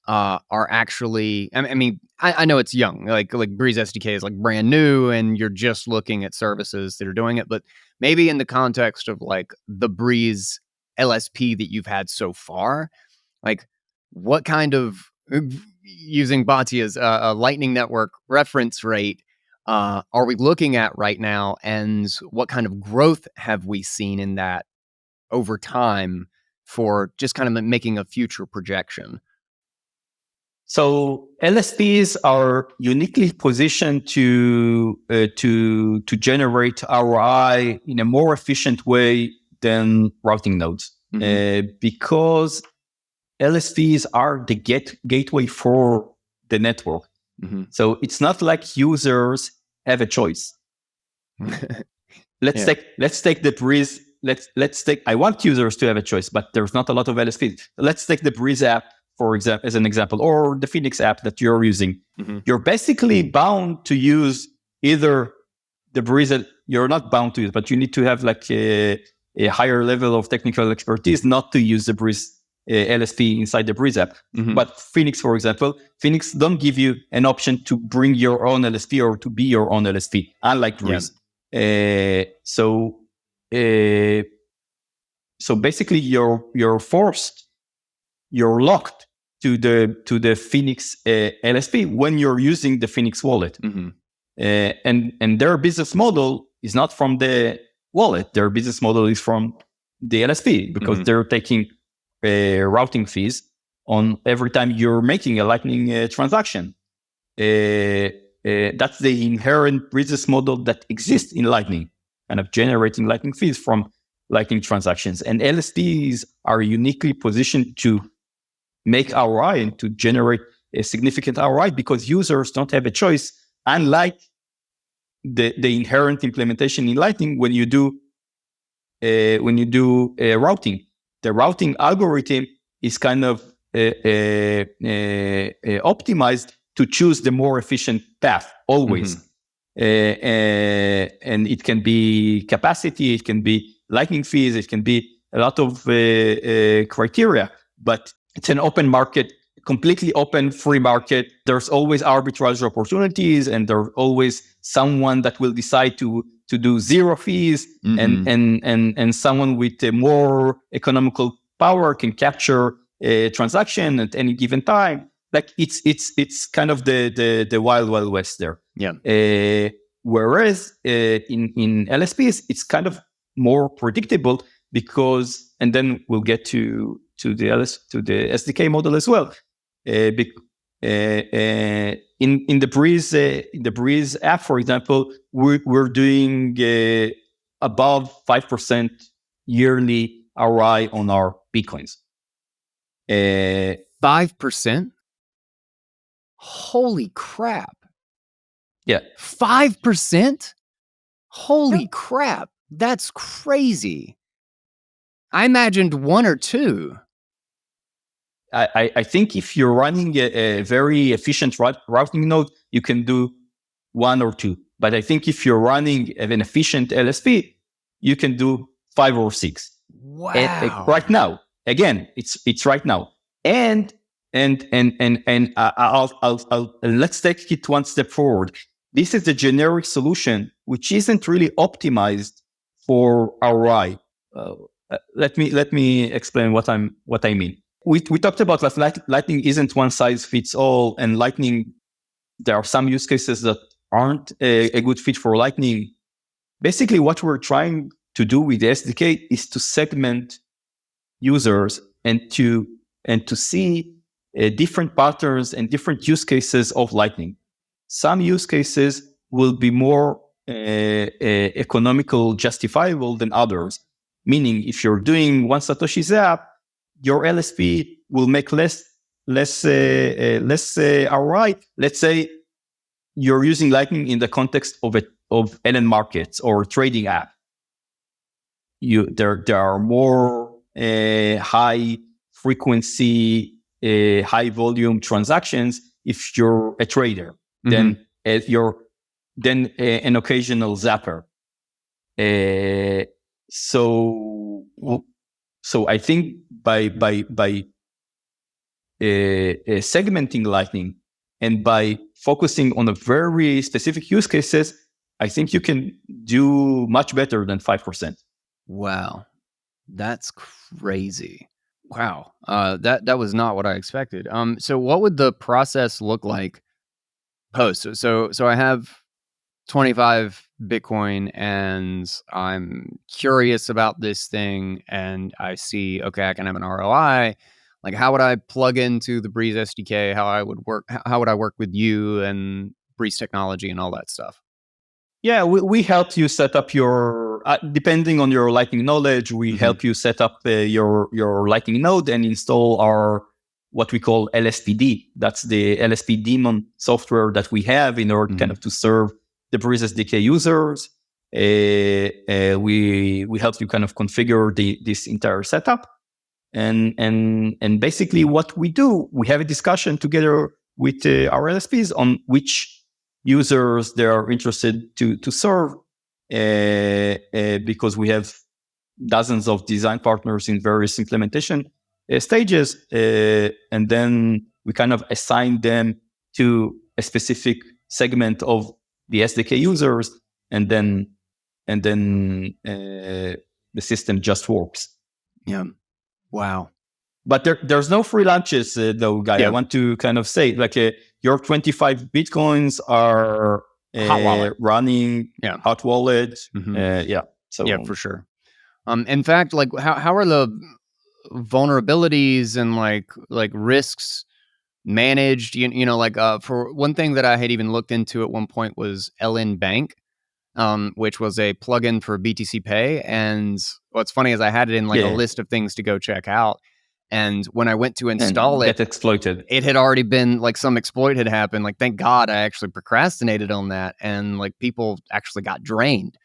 are actually? I mean, I know it's young, like Breeze SDK is like brand new, and you're just looking at services that are doing it. But maybe in the context of like the Breeze LSP that you've had so far, like what kind of, using Batia's Lightning Network reference rate, are we looking at right now, and what kind of growth have we seen in that over time? For just kind of making a future projection. So LSPs are uniquely positioned to generate ROI in a more efficient way than routing nodes, because LSPs are the gateway for the network. So it's not like users have a choice. Let's take the Breeze. Let's take. I want users to have a choice, but there's not a lot of LSPs. Let's take the Breeze app, for example, as an example, or the Phoenix app that you're using. You're basically bound to use either the Breeze. You're not bound to use, but you need to have like a higher level of technical expertise not to use the Breeze LSP inside the Breeze app. But Phoenix, for example, Phoenix don't give you an option to bring your own LSP or to be your own LSP, unlike Breeze. So basically, you're locked to the Phoenix LSP when you're using the Phoenix wallet, and their business model is not from the wallet. Their business model is from the LSP because they're taking routing fees on every time you're making a Lightning transaction. That's the inherent business model that exists in Lightning, kind of generating Lightning fees from Lightning transactions. And LSPs are uniquely positioned to make ROI and to generate a significant ROI because users don't have a choice, unlike the inherent implementation in Lightning when you do routing. the routing algorithm is kind of optimized to choose the more efficient path always. And it can be capacity, it can be lightning fees, it can be a lot of criteria, but it's an open market, completely open, free market. There's always arbitrage opportunities, and there's always someone that will decide to do zero fees, and someone with a more economical power can capture a transaction at any given time. Like it's kind of the wild west there. Yeah. Whereas in LSPs, it's kind of more predictable because, and then we'll get to the SDK model as well. In the Breeze app, for example, we're doing above 5% yearly ROI on our Bitcoins. 5%? Holy crap. Yeah. 5%? Holy crap. That's crazy. I imagined 1 or 2. I think if you're running a very efficient routing node, you can do 1 or 2. But I think if you're running an efficient LSP, you can do 5 or 6. Wow. Right now, again, it's right now. And I'll let's take it one step forward. This is the generic solution, which isn't really optimized for ROI. Let me explain what I mean. We talked about Lightning isn't one size fits all, and Lightning, there are some use cases that aren't a good fit for Lightning. Basically, what we're trying to do with the SDK is to segment users and to see different patterns and different use cases of Lightning. Some use cases will be more economical, justifiable than others. Meaning, if you're doing one Satoshi's app, your LSP will make less ROI. Let's say you're using Lightning in the context of LN markets or trading app. There are more high frequency, high volume transactions if you're a trader than than an occasional zapper. So I think by segmenting Lightning and by focusing on a very specific use cases, I think you can do much better than 5%. Wow, that's crazy. Wow, that was not what I expected. So what would the process look like post? So I have 25 Bitcoin and I'm curious about this thing, and I see, okay, I can have an ROI. Like, how would I plug into the Breeze SDK? How would I work with you and Breeze technology and all that stuff? Yeah, we help you set up your, depending on your Lightning knowledge, we help you set up your Lightning node and install our, what we call LSPD. That's the LSP daemon software that we have in order kind of to serve the Breeze SDK users. We help you kind of configure this entire setup. And basically what we do, we have a discussion together with our LSPs on which users they are interested to serve, because we have dozens of design partners in various implementation stages, and then we kind of assign them to a specific segment of the SDK users, and then the system just works. Yeah. Wow. But there's no free lunches, though, Guy. Yeah. I want to kind of say, like, your 25 Bitcoins are running hot wallet. So yeah, for sure. In fact, like, how are the vulnerabilities and like risks managed? You know, like for one thing that I had even looked into at one point was LN Bank, which was a plugin for BTC Pay. And what's funny is I had it in like a list of things to go check out. And when I went to install it, get exploited. It had already been like some exploit had happened. Like, thank God I actually procrastinated on that. And like people actually got drained.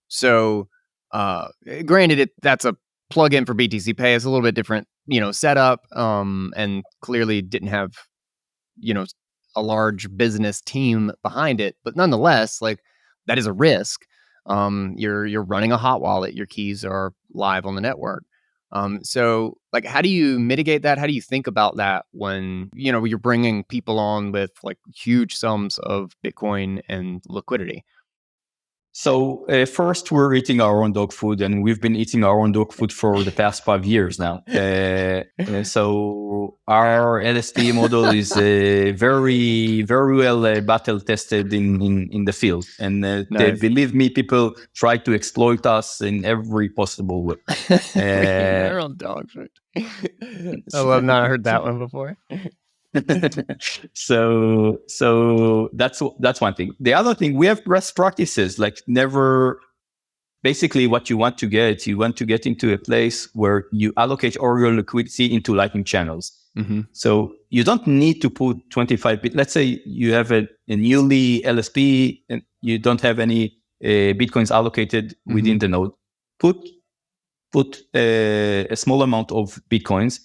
So granted, that's a plugin for BTC Pay is a little bit different, setup, and clearly didn't have, a large business team behind it. But nonetheless, like, that is a risk. You're running a hot wallet. Your keys are live on the network. So, like, how do you mitigate that? How do you think about that when, you're bringing people on with like huge sums of Bitcoin and liquidity? So first, we're eating our own dog food, and we've been eating our own dog food for the past 5 years now. So our LSP model is very, very well battle tested in the field, and Nice. believe me, people try to exploit us in every possible way. Our own dog food. I've not heard that one before. So that's one thing. The other thing, we have best practices. Like, never, basically what you want to get into a place where you allocate all your liquidity into Lightning channels. Mm-hmm. So you don't need to put 25 bit. Let's say you have a newly LSP and you don't have any Bitcoins allocated within the node. Put a small amount of Bitcoins,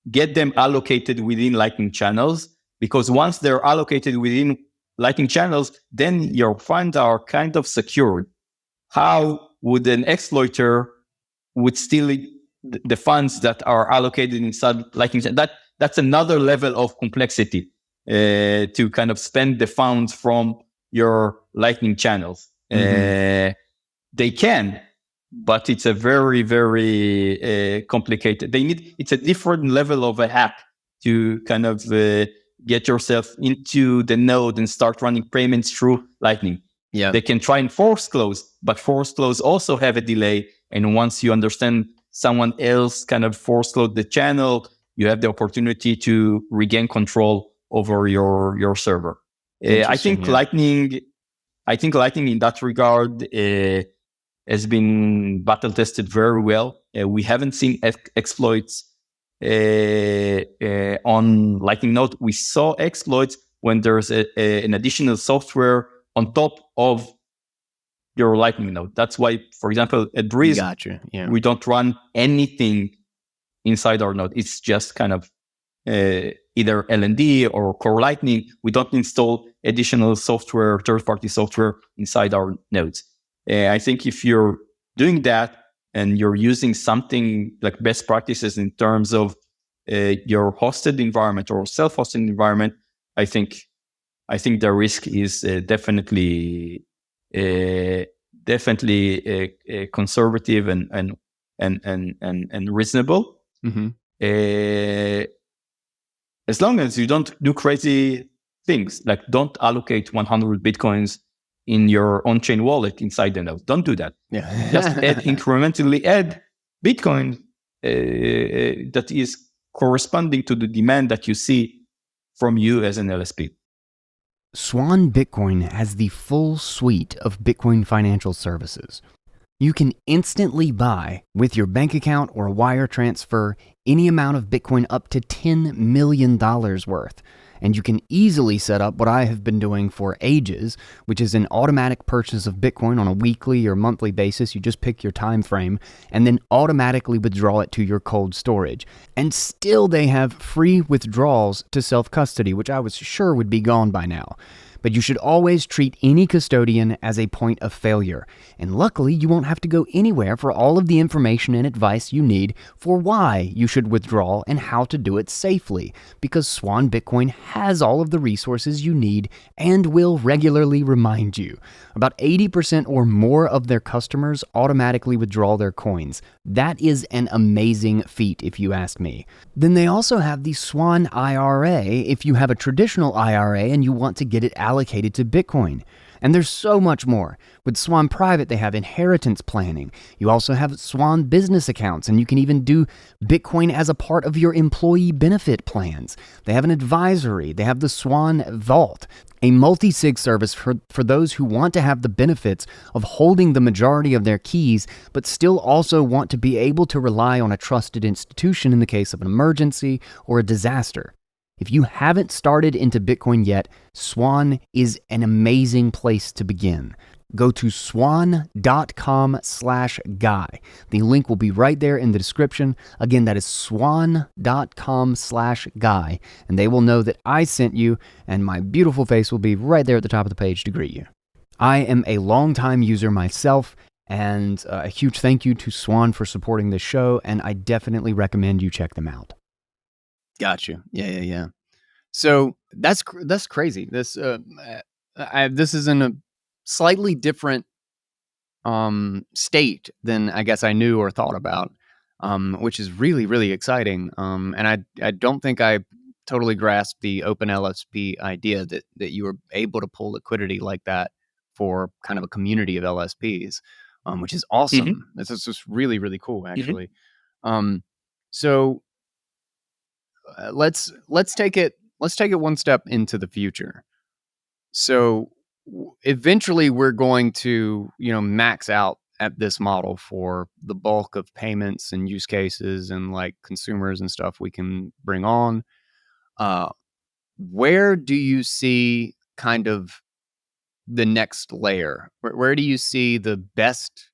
get them allocated within Lightning channels, because once they're allocated within Lightning channels, then your funds are kind of secured. How would an exploiter would steal the funds that are allocated inside Lightning channels? That's another level of complexity to kind of spend the funds from your Lightning channels. They can, but it's a very, very complicated. It's a different level of a hack to kind of get yourself into the node and start running payments through Lightning. Yeah, they can try and force close, but force close also have a delay. And once you understand someone else kind of force close the channel, you have the opportunity to regain control over your server. I think Lightning in that regard has been battle tested very well. We haven't seen exploits on Lightning node. We saw exploits when there's an additional software on top of your Lightning node. That's why, for example, at Breeze, we don't run anything inside our node. It's just kind of either LND or core Lightning. We don't install additional software, third-party software inside our nodes. I think if you're doing that and you're using something like best practices in terms of your hosted environment or self-hosted environment, I think the risk is definitely conservative and reasonable. As long as you don't do crazy things, like don't allocate 100 Bitcoins in your on-chain wallet inside the node. Don't do that. Just incrementally add Bitcoin that is corresponding to the demand that you see from you as an LSP. Swan Bitcoin has the full suite of Bitcoin financial services. You can instantly buy, with your bank account or wire transfer, any amount of Bitcoin up to $10 million worth. And you can easily set up what I have been doing for ages, which is an automatic purchase of Bitcoin on a weekly or monthly basis. You just pick your time frame and then automatically withdraw it to your cold storage. And still they have free withdrawals to self-custody, which I was sure would be gone by now. But you should always treat any custodian as a point of failure. And luckily, you won't have to go anywhere for all of the information and advice you need for why you should withdraw and how to do it safely, because Swan Bitcoin has all of the resources you need and will regularly remind you. About 80% or more of their customers automatically withdraw their coins. That is an amazing feat, if you ask me. Then they also have the Swan IRA if you have a traditional IRA and you want to get it allocated to Bitcoin. And there's so much more. With Swan Private, they have inheritance planning. You also have Swan business accounts, and you can even do Bitcoin as a part of your employee benefit plans. They have an advisory. They have the Swan Vault, a multi-sig service for those who want to have the benefits of holding the majority of their keys, but still also want to be able to rely on a trusted institution in the case of an emergency or a disaster. If you haven't started into Bitcoin yet, Swan is an amazing place to begin. go to swan.com/guy. The link will be right there in the description. Again, that is swan.com/guy, and they will know that I sent you, and my beautiful face will be right there at the top of the page to greet you. I am a longtime user myself, and a huge thank you to Swan for supporting this show, and I definitely recommend you check them out. Got you. Yeah. So that's crazy. This this is in a slightly different state than I guess I knew or thought about, which is really, really exciting. And I don't think I totally grasped the open LSP idea that you were able to pull liquidity like that for kind of a community of LSPs, which is awesome. It's just really, really cool, actually. So let's take it one step into the future. So eventually we're going to, max out at this model for the bulk of payments and use cases and like consumers and stuff we can bring on. Where do you see kind of the next layer? Where do you see the best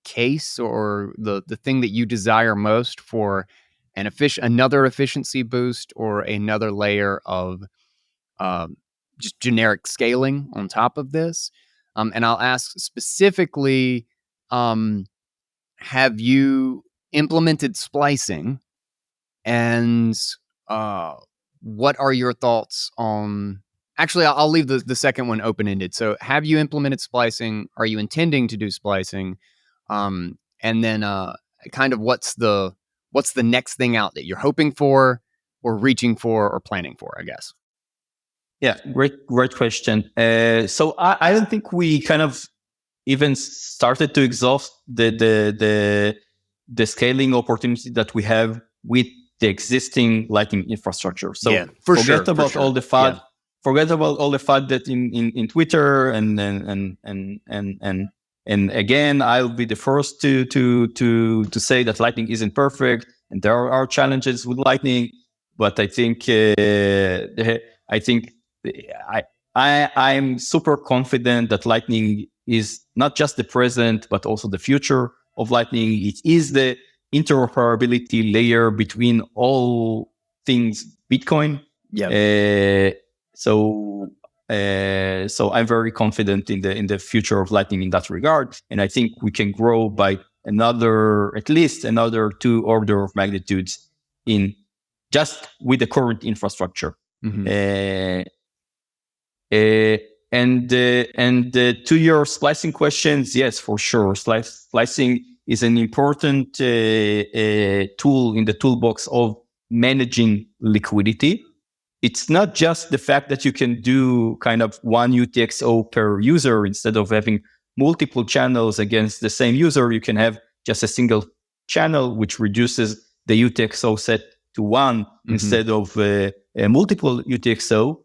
case or the thing that you desire most for another efficiency boost or another layer of just generic scaling on top of this? And I'll ask specifically, have you implemented splicing? And what are your thoughts on... Actually, I'll leave the second one open-ended. So have you implemented splicing? Are you intending to do splicing? And then kind of what's the next thing out that you're hoping for or reaching for or planning for, I guess? Yeah, great question. So I don't think we kind of even started to exhaust the scaling opportunity that we have with the existing Lightning infrastructure. So yeah, forget about all the FUD. Yeah. Forget about all the FUD that in Twitter and again, I'll be the first to say that Lightning isn't perfect and there are challenges with Lightning. But I think I'm super confident that Lightning is not just the present, but also the future of Lightning. It is the interoperability layer between all things Bitcoin. Yeah. So I'm very confident in the future of Lightning in that regard, and I think we can grow by at least another 2 order of magnitudes in just with the current infrastructure. And to your splicing questions, yes, for sure. Splicing is an important tool in the toolbox of managing liquidity. It's not just the fact that you can do kind of one UTXO per user instead of having multiple channels against the same user. You can have just a single channel, which reduces the UTXO set to one instead of multiple UTXO.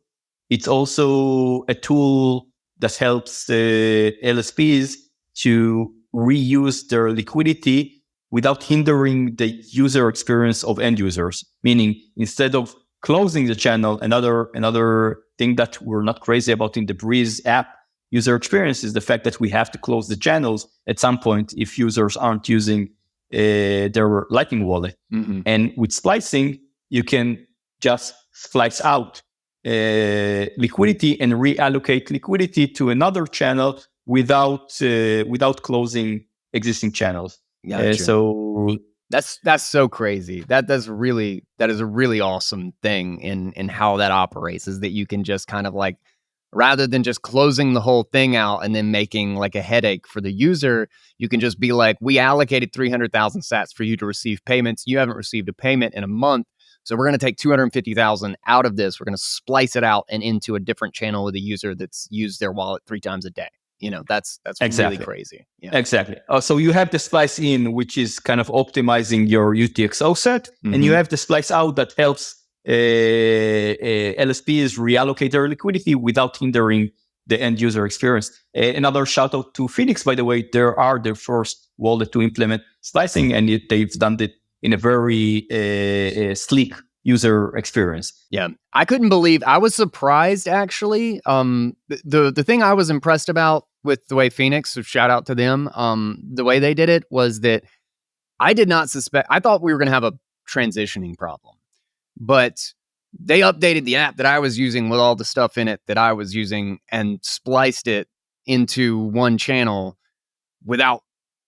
It's also a tool that helps LSPs to reuse their liquidity without hindering the user experience of end users. Meaning, instead of closing the channel, another thing that we're not crazy about in the Breeze app user experience is the fact that we have to close the channels at some point if users aren't using their Lightning wallet. And with splicing, you can just splice out liquidity and reallocate liquidity to another channel without closing existing channels. So that's so crazy. That is a really awesome thing in how that operates, is that you can just kind of like, rather than just closing the whole thing out and then making like a headache for the user, you can just be like, we allocated 300,000 sats for you to receive payments. You haven't received a payment in a month. So we're going to take 250,000 out of this. We're going to splice it out and into a different channel with a user that's used their wallet 3 times a day. That's exactly. Really crazy. Yeah. Exactly. So you have the splice in, which is kind of optimizing your UTXO set, and you have the splice out that helps LSPs reallocate their liquidity without hindering the end user experience. Another shout out to Phoenix, by the way. They are the first wallet to implement splicing, and they've done it in a very sleek user experience. Yeah, I couldn't believe, I was surprised actually. The thing I was impressed about with the way Phoenix, so shout out to them. The way they did it was that I did not suspect. I thought we were going to have a transitioning problem, but they updated the app that I was using with all the stuff in it that I was using and spliced it into one channel without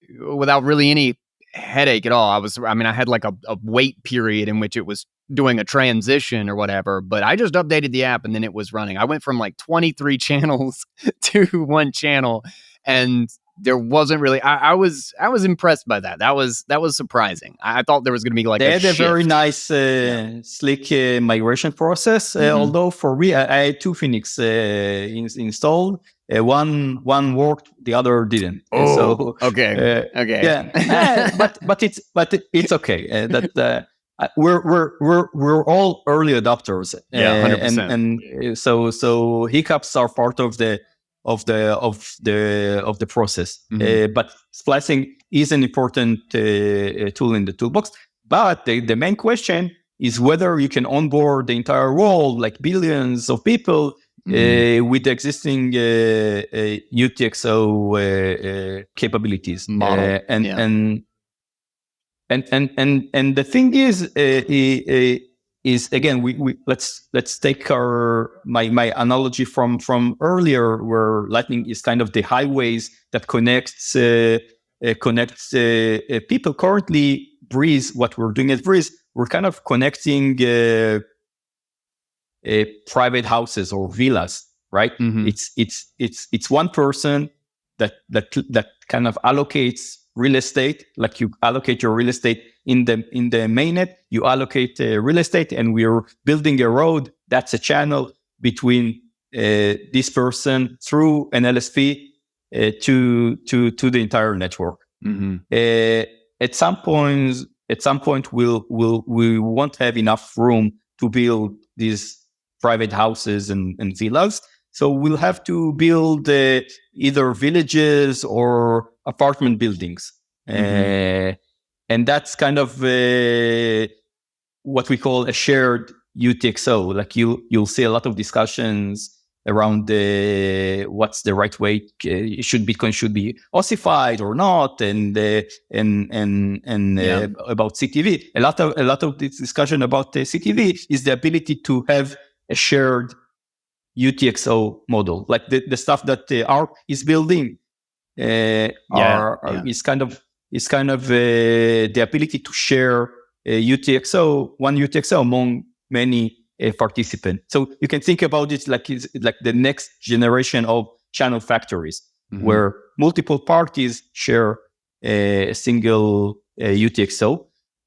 really any headache at all. I had like a wait period in which it was doing a transition or whatever, but I just updated the app and then it was running. I went from like 23 channels to one channel, and there wasn't really. I was impressed by that. That was surprising. I thought there was going to be like they a had shift. a very nice, slick migration process. Although for me, I had two Phoenix installed. One worked, the other didn't. Okay. Yeah, but it's okay. We're all early adopters. 100%. And so hiccups are part of the process. But splicing is an important tool in the toolbox. But the main question is whether you can onboard the entire world, like billions of people, with existing UTXO capabilities. Model. And the thing is again, we let's take my analogy from earlier, where Lightning is kind of the highways that connects people. Currently, Breeze, what we're doing at Breeze, we're kind of connecting private houses or villas, right? It's one person that kind of allocates real estate, like you allocate your real estate in the mainnet, you allocate real estate, and we're building a road that's a channel between this person through an LSP to the entire network. At some point, we won't have enough room to build these private houses and villas. So we'll have to build either villages or apartment buildings. And that's kind of what we call a shared UTXO. Like you'll see a lot of discussions around what's the right way. Should Bitcoin should be ossified or not, and about CTV. A lot of this discussion about CTV is the ability to have a shared UTXO model, like the stuff that ARP is building. Is kind of the ability to share one UTXO among many participants. So you can think about it like it's like the next generation of channel factories, where multiple parties share a single UTXO.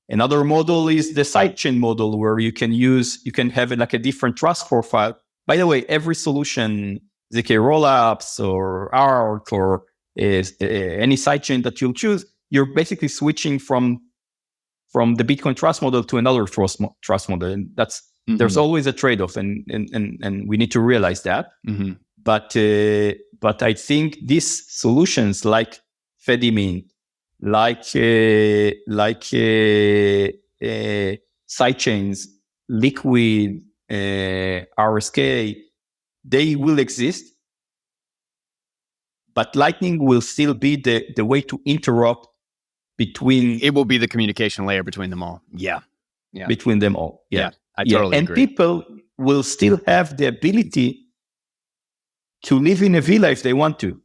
Another model is the sidechain model, where you can have like a different trust profile. By the way, every solution, ZK rollups or ARC or any sidechain that you'll choose, you're basically switching from the Bitcoin trust model to another trust model. And that's there's always a trade-off, and we need to realize that. But I think these solutions like Fedimint, like sidechains, Liquid, RSK, they will exist, but Lightning will still be the way to interrupt between. It will be the communication layer between them all. Between them all. I totally agree. And people will still have the ability to live in a villa if they want to.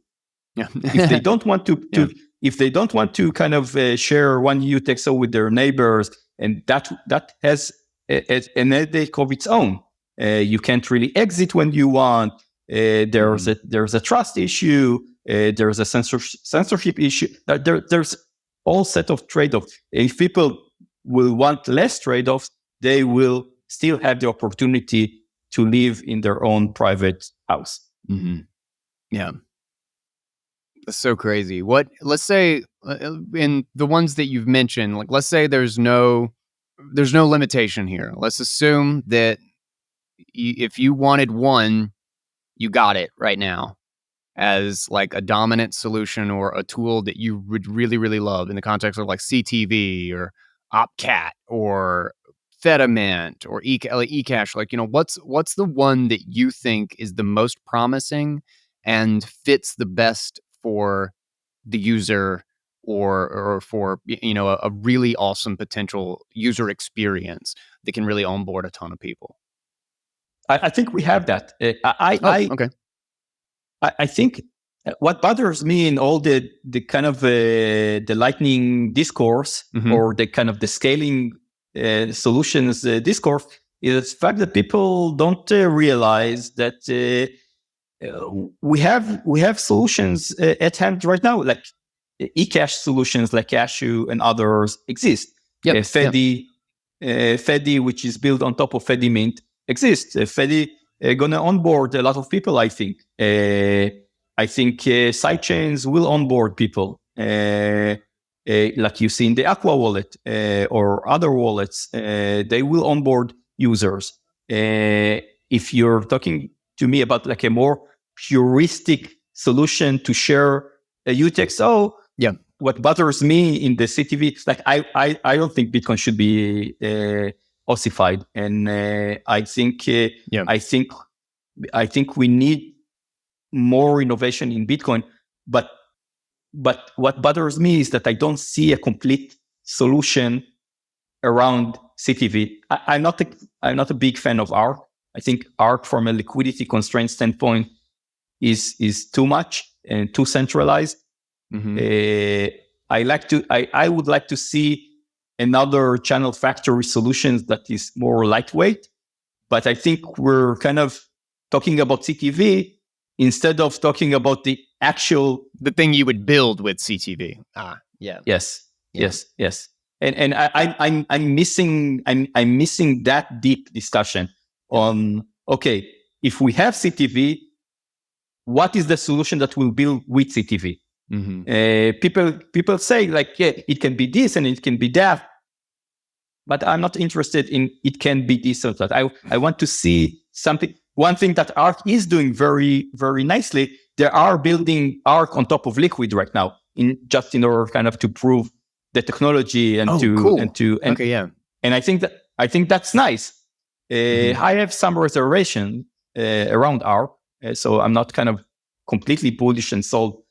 If they don't want to, if they don't want to kind of share one UTXO with their neighbors, and that has an headache of its own. You can't really exit when you want. There's a trust issue. There's a censorship issue. There's all set of trade-offs. If people will want less trade-offs, they will still have the opportunity to live in their own private house. Yeah. That's so crazy. Let's say in the ones that you've mentioned, like let's say there's no limitation here. Let's assume that if you wanted one, you got it right now as like a dominant solution or a tool that you would really, really love in the context of like CTV or OpCat or Fedimint or eCash. Like, what's the one that you think is the most promising and fits the best for the user or for a really awesome potential user experience that can really onboard a ton of people. I think we have that. Okay. I think what bothers me in all the kind of the Lightning discourse or the kind of the scaling solutions discourse is the fact that people don't realize that we have solutions at hand right now, like eCash solutions like Cashew and others exist. Fedi, which is built on top of Fedi Mint, exists. Fedi gonna onboard a lot of people, I think. I think sidechains will onboard people, like you see in the Aqua wallet or other wallets. They will onboard users. If you're talking to me about like a more puristic solution to share a UTXO, what bothers me in the CTV, like I don't think Bitcoin should be ossified, and I think we need more innovation in Bitcoin, but what bothers me is that I don't see a complete solution around CTV. I'm not a big fan of ARC. I think ARC from a liquidity constraint standpoint is too much and too centralized. I would like to see another channel factory solutions that is more lightweight, but I think we're kind of talking about CTV instead of talking about the thing you would build with CTV. Yes. And I'm missing that deep discussion on, okay, if we have CTV, what is the solution that we'll build with CTV? People say like, yeah, it can be this and it can be that, but I'm not interested in it can be this or that. I want to see something. One thing that ARC is doing very, very nicely, they are building ARC on top of Liquid right now, in order kind of to prove the technology and and I think that's nice. I have some reservation around ARC, so I'm not kind of completely bullish and sold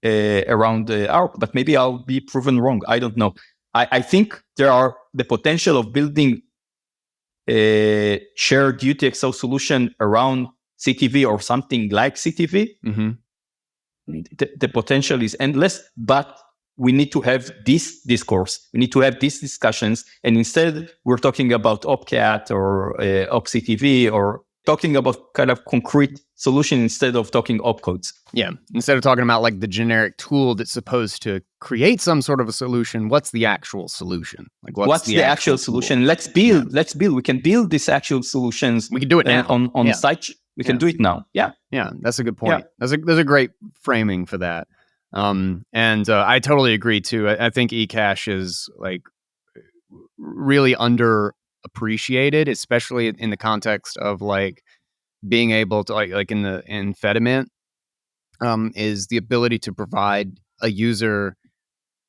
around ARC, but maybe I'll be proven wrong. I don't know. I think there are the potential of building a shared UTXO solution around CTV or something like CTV. The potential is endless, but we need to have this discourse. We need to have these discussions. And instead, we're talking about OpCat or OpCTV or talking about kind of concrete solution instead of talking opcodes. Yeah. Instead of talking about like the generic tool that's supposed to create some sort of a solution, what's the actual solution? Like what's the actual solution? Let's build. We can build these actual solutions. We can do it now. On the site. We can do it now. Yeah. Yeah. That's a good point. Yeah. There's a great framing for that. And I totally agree too. I think eCash is like really underappreciated, especially in the context of like being able to like in Fedimint, is the ability to provide a user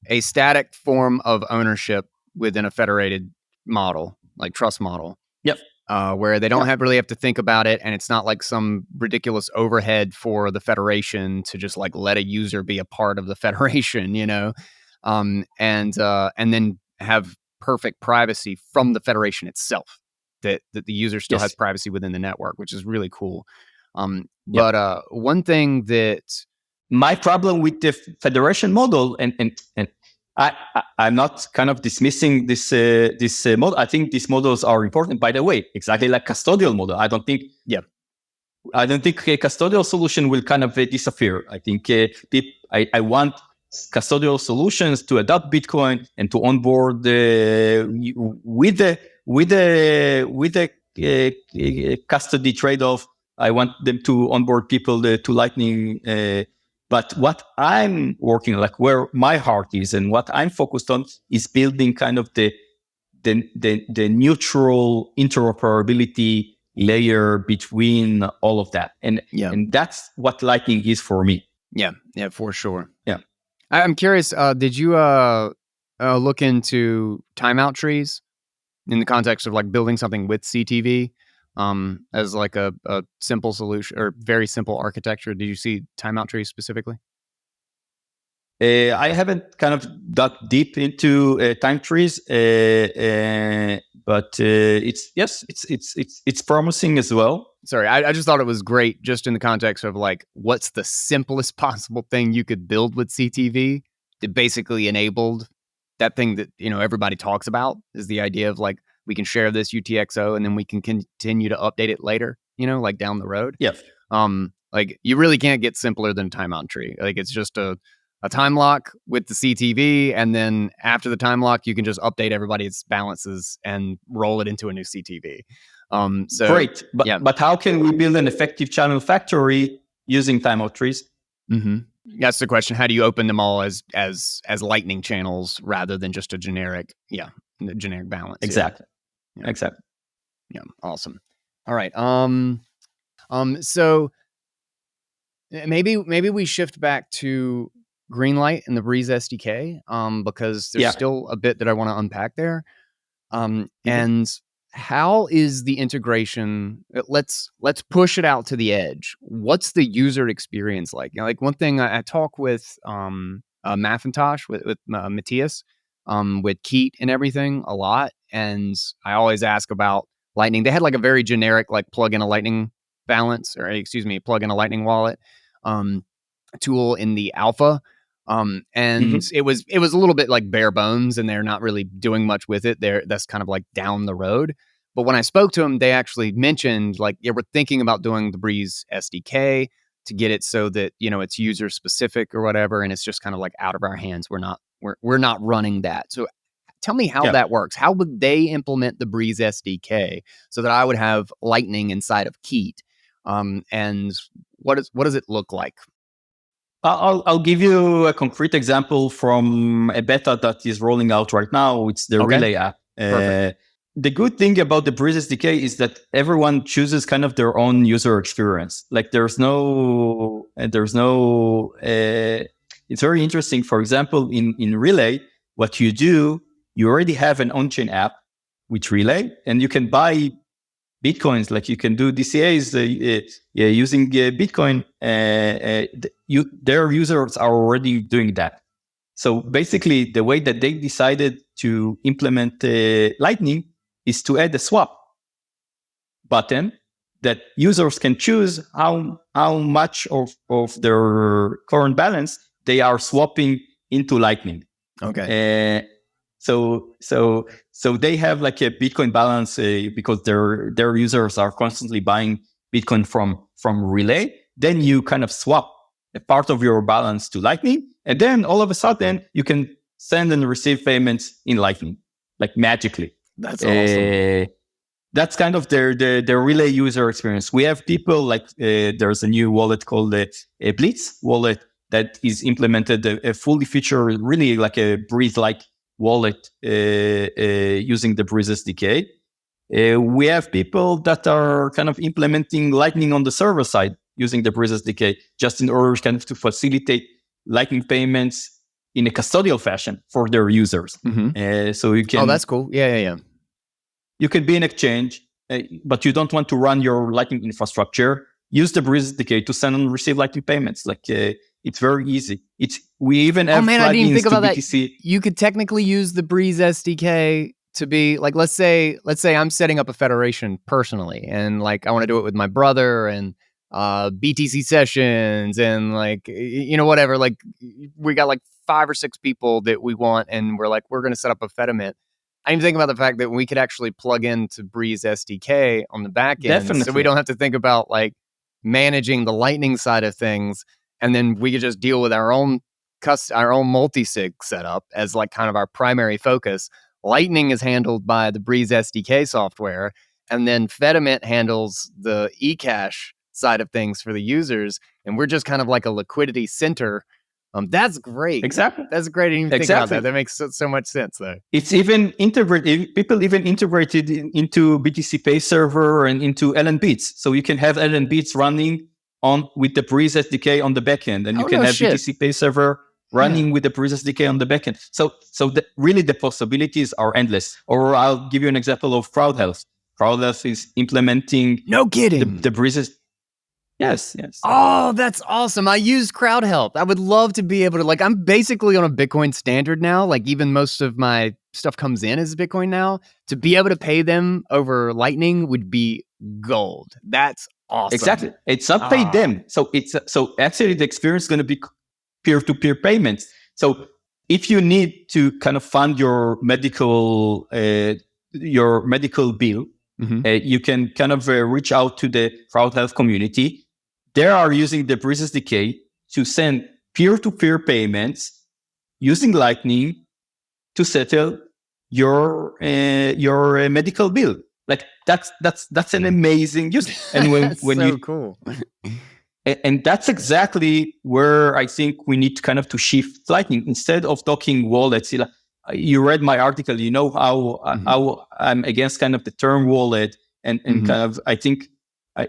a static form of ownership within a federated model, like trust model. Where they don't really have to think about it, and it's not like some ridiculous overhead for the federation to just like let a user be a part of the federation, and then have perfect privacy from the federation itself. That the user still has privacy within the network, which is really cool. But one thing that my problem with the federation model, and I'm not kind of dismissing this model. I think these models are important, by the way, exactly like custodial model. I don't think a custodial solution will kind of disappear. I think I want custodial solutions to adopt Bitcoin and to onboard with the custody trade-off. I want them to onboard people to Lightning. But what I'm working, like where my heart is and what I'm focused on, is building kind of the neutral interoperability layer between all of that. And that's what Lightning is for me. Yeah, for sure. Yeah. I'm curious, did you look into timeout trees in the context of like building something with CTV? as like a simple solution or very simple architecture? Did you see timeout trees specifically? I haven't kind of dug deep into time trees, but it's promising as well. Sorry, I just thought it was great just in the context of like, what's the simplest possible thing you could build with CTV that basically enabled that thing that, everybody talks about, is the idea of like, we can share this UTXO and then we can continue to update it later, like down the road. Yeah. Like you really can't get simpler than a timeout tree. Like it's just a time lock with the CTV, and then after the time lock, you can just update everybody's balances and roll it into a new CTV. So great, but how can we build an effective channel factory using timeout trees? Mm-hmm. That's the question. How do you open them all as lightning channels rather than just a generic balance? Exactly. Yeah. Exactly. Yeah. Awesome. All right. So maybe we shift back to Greenlight and the Breeze SDK, because there's still a bit that I want to unpack there. And how is the integration? Let's push it out to the edge. What's the user experience like? Like one thing I talk with Macintosh with Matthias, with Keat and everything a lot, and I always ask about Lightning. They had like a very generic like plug in a Lightning balance, or plug in a Lightning wallet tool in the alpha. And it was a little bit like bare bones, and they're not really doing much with it. That's kind of like down the road. But when I spoke to them, they actually mentioned like, we're thinking about doing the Breeze SDK to get it so that, it's user specific or whatever. And it's just kind of like out of our hands. We're not running that. So tell me how that works. How would they implement the Breeze SDK so that I would have Lightning inside of Keat? And what does it look like? I'll give you a concrete example from a beta that is rolling out right now. It's the Relay app. The good thing about the Breeze SDK is that everyone chooses kind of their own user experience. Like it's very interesting. For example, in Relay, what you do, you already have an on-chain app with Relay, and you can buy Bitcoins, like you can do DCAs using Bitcoin. Their users are already doing that. So basically, the way that they decided to implement Lightning is to add a swap button that users can choose how much of their current balance they are swapping into Lightning. Okay. So they have like a Bitcoin balance because their users are constantly buying Bitcoin from Relay. Then you kind of swap a part of your balance to Lightning, and then all of a sudden you can send and receive payments in Lightning, like magically. That's awesome. That's kind of their Relay user experience. We have people like there's a new wallet called the Blitz wallet that is implemented a fully featured, really like a Breeze-like wallet using the Breeze SDK. We have people that are kind of implementing Lightning on the server side using the Breeze SDK, just in order kind of to facilitate Lightning payments in a custodial fashion for their users. So you can. Oh, that's cool. Yeah. You can be an exchange, but you don't want to run your Lightning infrastructure. Use the Breeze SDK to send and receive Lightning payments. Like it's very easy. We even have plugins I didn't even think about BTC. That. You could technically use the Breeze SDK to be like, let's say I'm setting up a federation personally, and like I want to do it with my brother and BTC sessions and like whatever. Like we got like 5 or 6 people that we want, and we're going to set up a Fedimint. I didn't think about the fact that we could actually plug into Breeze SDK on the back end. Definitely. So we don't have to think about like managing the Lightning side of things, and then we could just deal with our own multi-sig setup as like kind of our primary focus. Lightning is handled by the Breeze SDK software, and then Fedimint handles the eCash side of things for the users, and we're just kind of like a liquidity center. That's great. Exactly. That's great. I didn't even think about that. That makes so much sense, though. It's even integrated. People even integrated into BTC Pay Server and into LNBits. So you can have LNBits running with the Breeze SDK on the backend, and you can have BTC Pay Server running with the Breeze SDK on the backend. So really the possibilities are endless. Or I'll give you an example of Crowd Health. CrowdHealth is implementing No kidding. the Breezes. Yes. Oh, that's awesome. I use CrowdHealth. I would love to be able to, like, I'm basically on a Bitcoin standard now. Like, even most of my stuff comes in as Bitcoin now. To be able to pay them over Lightning would be gold. That's awesome. Exactly. It's not pay them. So actually the experience is going to be peer-to-peer payments. So if you need to kind of fund your medical bill, you can kind of reach out to the CrowdHealth community. They are using the Breeze SDK to send peer-to-peer payments using Lightning to settle your medical bill. Like that's an amazing use. And when cool. And that's exactly where I think we need kind of to shift Lightning instead of talking wallets. You read my article, you know how I'm against kind of the term wallet and kind of, I think,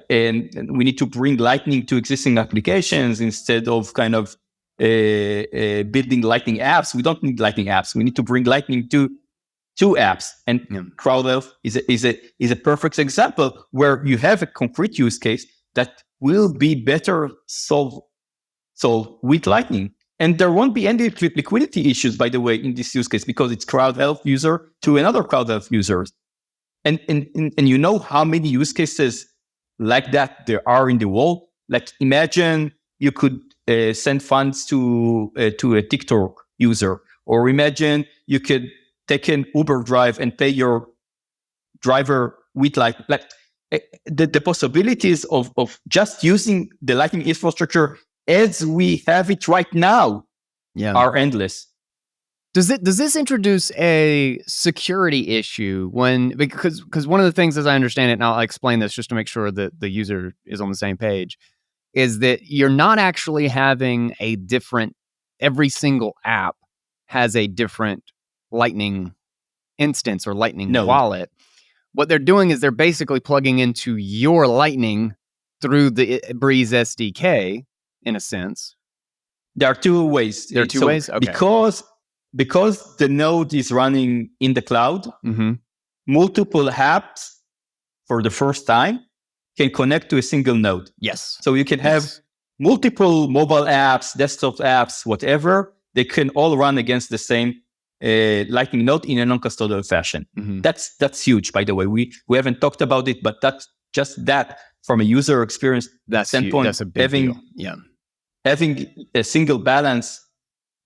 and we need to bring Lightning to existing applications instead of kind of building Lightning apps. We don't need Lightning apps. We need to bring Lightning to apps. And CrowdHealth is a perfect example where you have a concrete use case that will be better solved with Lightning. And there won't be any liquidity issues, by the way, in this use case, because it's CrowdHealth user to another CrowdHealth user. And you know how many use cases like that there are in the world? Like, imagine you could send funds to a TikTok user, or imagine you could take an Uber drive and pay your driver with Lightning. Like the possibilities of just using the Lightning infrastructure as we have it right now are endless. Does this introduce a security issue because one of the things, as I understand it, and I'll explain this just to make sure that the user is on the same page, is that you're not actually having a different, every single app has a different Lightning instance or Lightning wallet. What they're doing is they're basically plugging into your Lightning through the Breeze SDK, in a sense. There are two ways. There are two ways? Okay. Because the node is running in the cloud, multiple apps for the first time can connect to a single node. Yes. So you can have multiple mobile apps, desktop apps, whatever. They can all run against the same Lightning node in a non-custodial fashion. That's huge, by the way. We haven't talked about it, but that's just that from a user experience standpoint. That's a big deal. Yeah. Having a single balance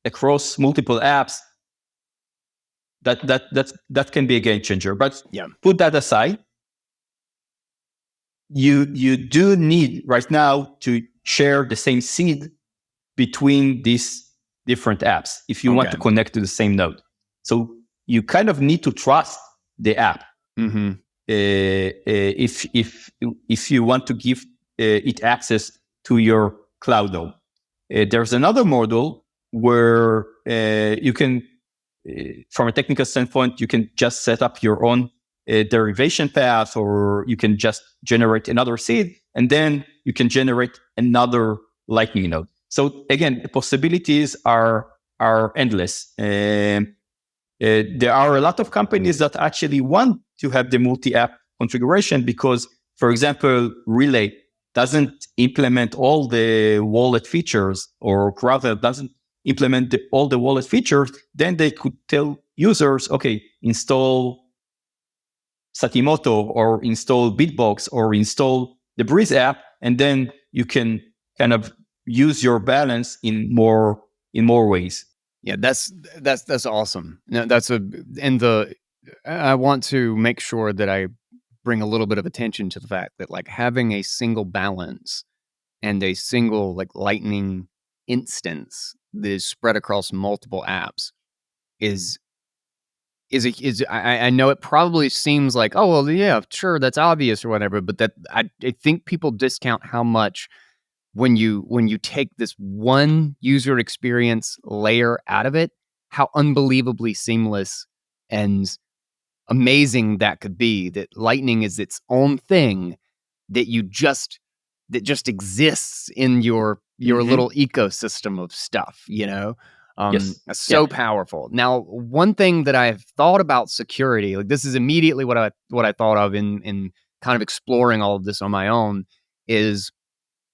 across multiple apps, that can be a game changer. But put that aside, you do need right now to share the same seed between these different apps if you want to connect to the same node. So you kind of need to trust the app if you want to give it access to your cloud node. There's another model where you can, from a technical standpoint, you can just set up your own derivation path, or you can just generate another seed, and then you can generate another Lightning node. So again, the possibilities are endless. There are a lot of companies that actually want to have the multi-app configuration because, for example, Relay doesn't implement all the wallet features, or CrowdHealth doesn't implement all the wallet features. Then they could tell users, okay, install Satimoto, or install Bitbox, or install the Breeze app, and then you can kind of use your balance in more ways. Yeah, that's awesome. No, I want to make sure that I bring a little bit of attention to the fact that, like, having a single balance and a single, like, Lightning instance that is spread across multiple apps is I know it probably seems like, oh, well, yeah, sure, that's obvious or whatever, but that I think people discount how much when you take this one user experience layer out of it, how unbelievably seamless and amazing that could be. That Lightning is its own thing that just exists in your little ecosystem of stuff, you know? That's so powerful. Now, one thing that I've thought about security, like this is immediately what I thought of in kind of exploring all of this on my own, is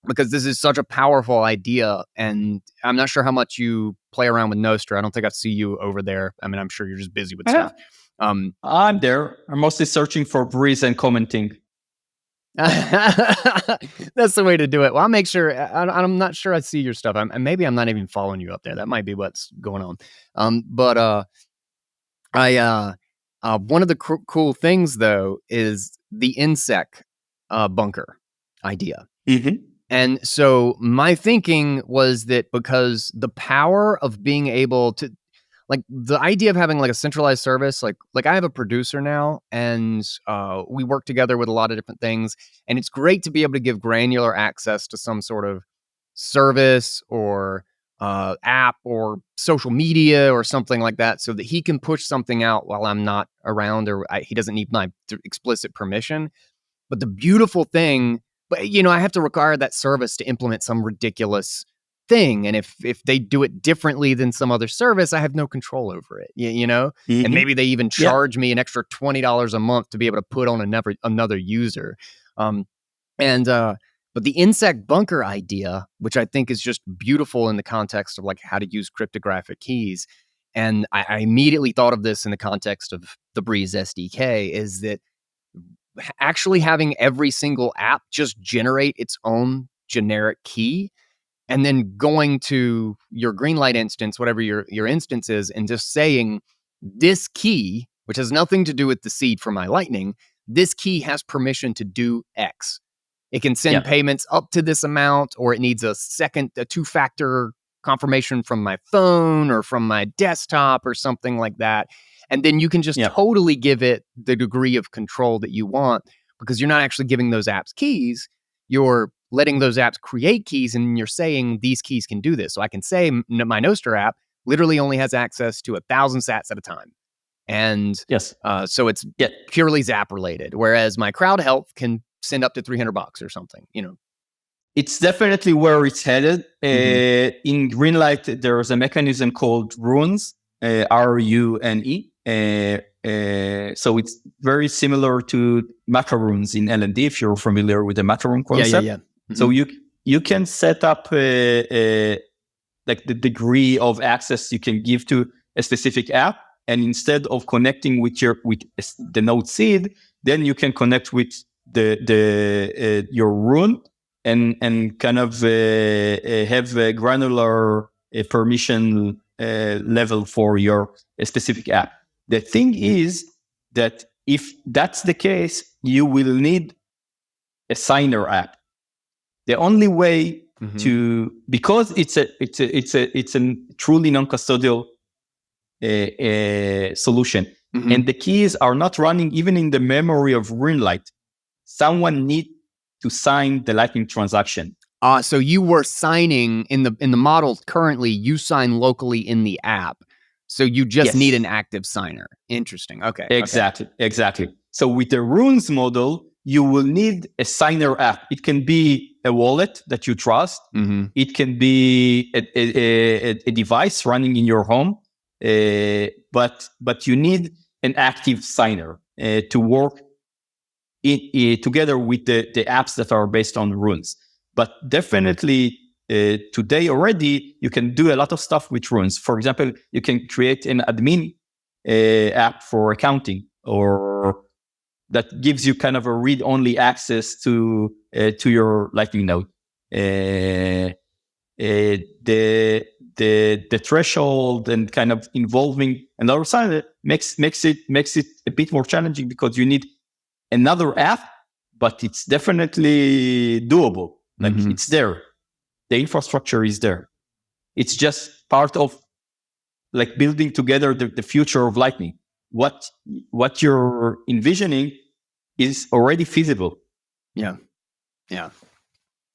because this is such a powerful idea, and I'm not sure how much you play around with Nostr. I don't think I see you over there. I mean, I'm sure you're just busy with stuff. I'm there. I'm mostly searching for Breeze and commenting. That's the way to do it. Well, I'll make sure. I'm not sure I see your stuff. Maybe I'm not even following you up there. That might be what's going on. But one of the cool things though is the INSEC bunker idea. Mm-hmm. And so my thinking was that because the power of being able to, like the idea of having like a centralized service, like I have a producer now, and we work together with a lot of different things, and it's great to be able to give granular access to some sort of service or app or social media or something like that, so that he can push something out while I'm not around, or he doesn't need my explicit permission. But the beautiful thing, but I have to require that service to implement some ridiculous thing, and if they do it differently than some other service, I have no control over it. Mm-hmm. And maybe they even charge me an extra $20 a month to be able to put on another user. But the INSEC bunker idea, which I think is just beautiful in the context of like how to use cryptographic keys, and I immediately thought of this in the context of the Breeze SDK, is that actually having every single app just generate its own generic key, and then going to your Greenlight instance, whatever your instance is, and just saying this key, which has nothing to do with the seed for my Lightning, this key has permission to do X. It can send payments up to this amount, or it needs a two-factor confirmation from my phone or from my desktop or something like that. And then you can just totally give it the degree of control that you want, because you're not actually giving those apps keys. You're letting those apps create keys, and you're saying these keys can do this. So I can say my Nostr app literally only has access to 1,000 sats at a time. And so it's purely Zap related, whereas my Crowd Health can send up to $300 or something, It's definitely where it's headed. In Greenlight, there's a mechanism called runes, RUNE. So it's very similar to macro runes in LND, if you're familiar with the macro rune concept. Mm-hmm. So you can set up like the degree of access you can give to a specific app, and instead of connecting with the node seed, then you can connect with your rune and kind of have a granular permission level for your specific app. The thing is that if that's the case, you will need a signer app. The only way to, because it's a truly non-custodial solution, and the keys are not running even in the memory of Greenlight, someone need to sign the Lightning transaction. So you were signing in the model currently, you sign locally in the app. So you just need an active signer. Interesting. Okay. Exactly. So with the runes model, you will need a signer app. It can be a wallet that you trust. It can be a device running in your home. But you need an active signer to work together with the apps that are based on runes. But definitely today already, you can do a lot of stuff with runes. For example, you can create an admin app for accounting, or that gives you kind of a read-only access to your Lightning node. The threshold and kind of involving another side makes it a bit more challenging, because you need another app, but it's definitely doable. Like it's there. The infrastructure is there. It's just part of like building together the future of Lightning. What you're envisioning is already feasible. Yeah.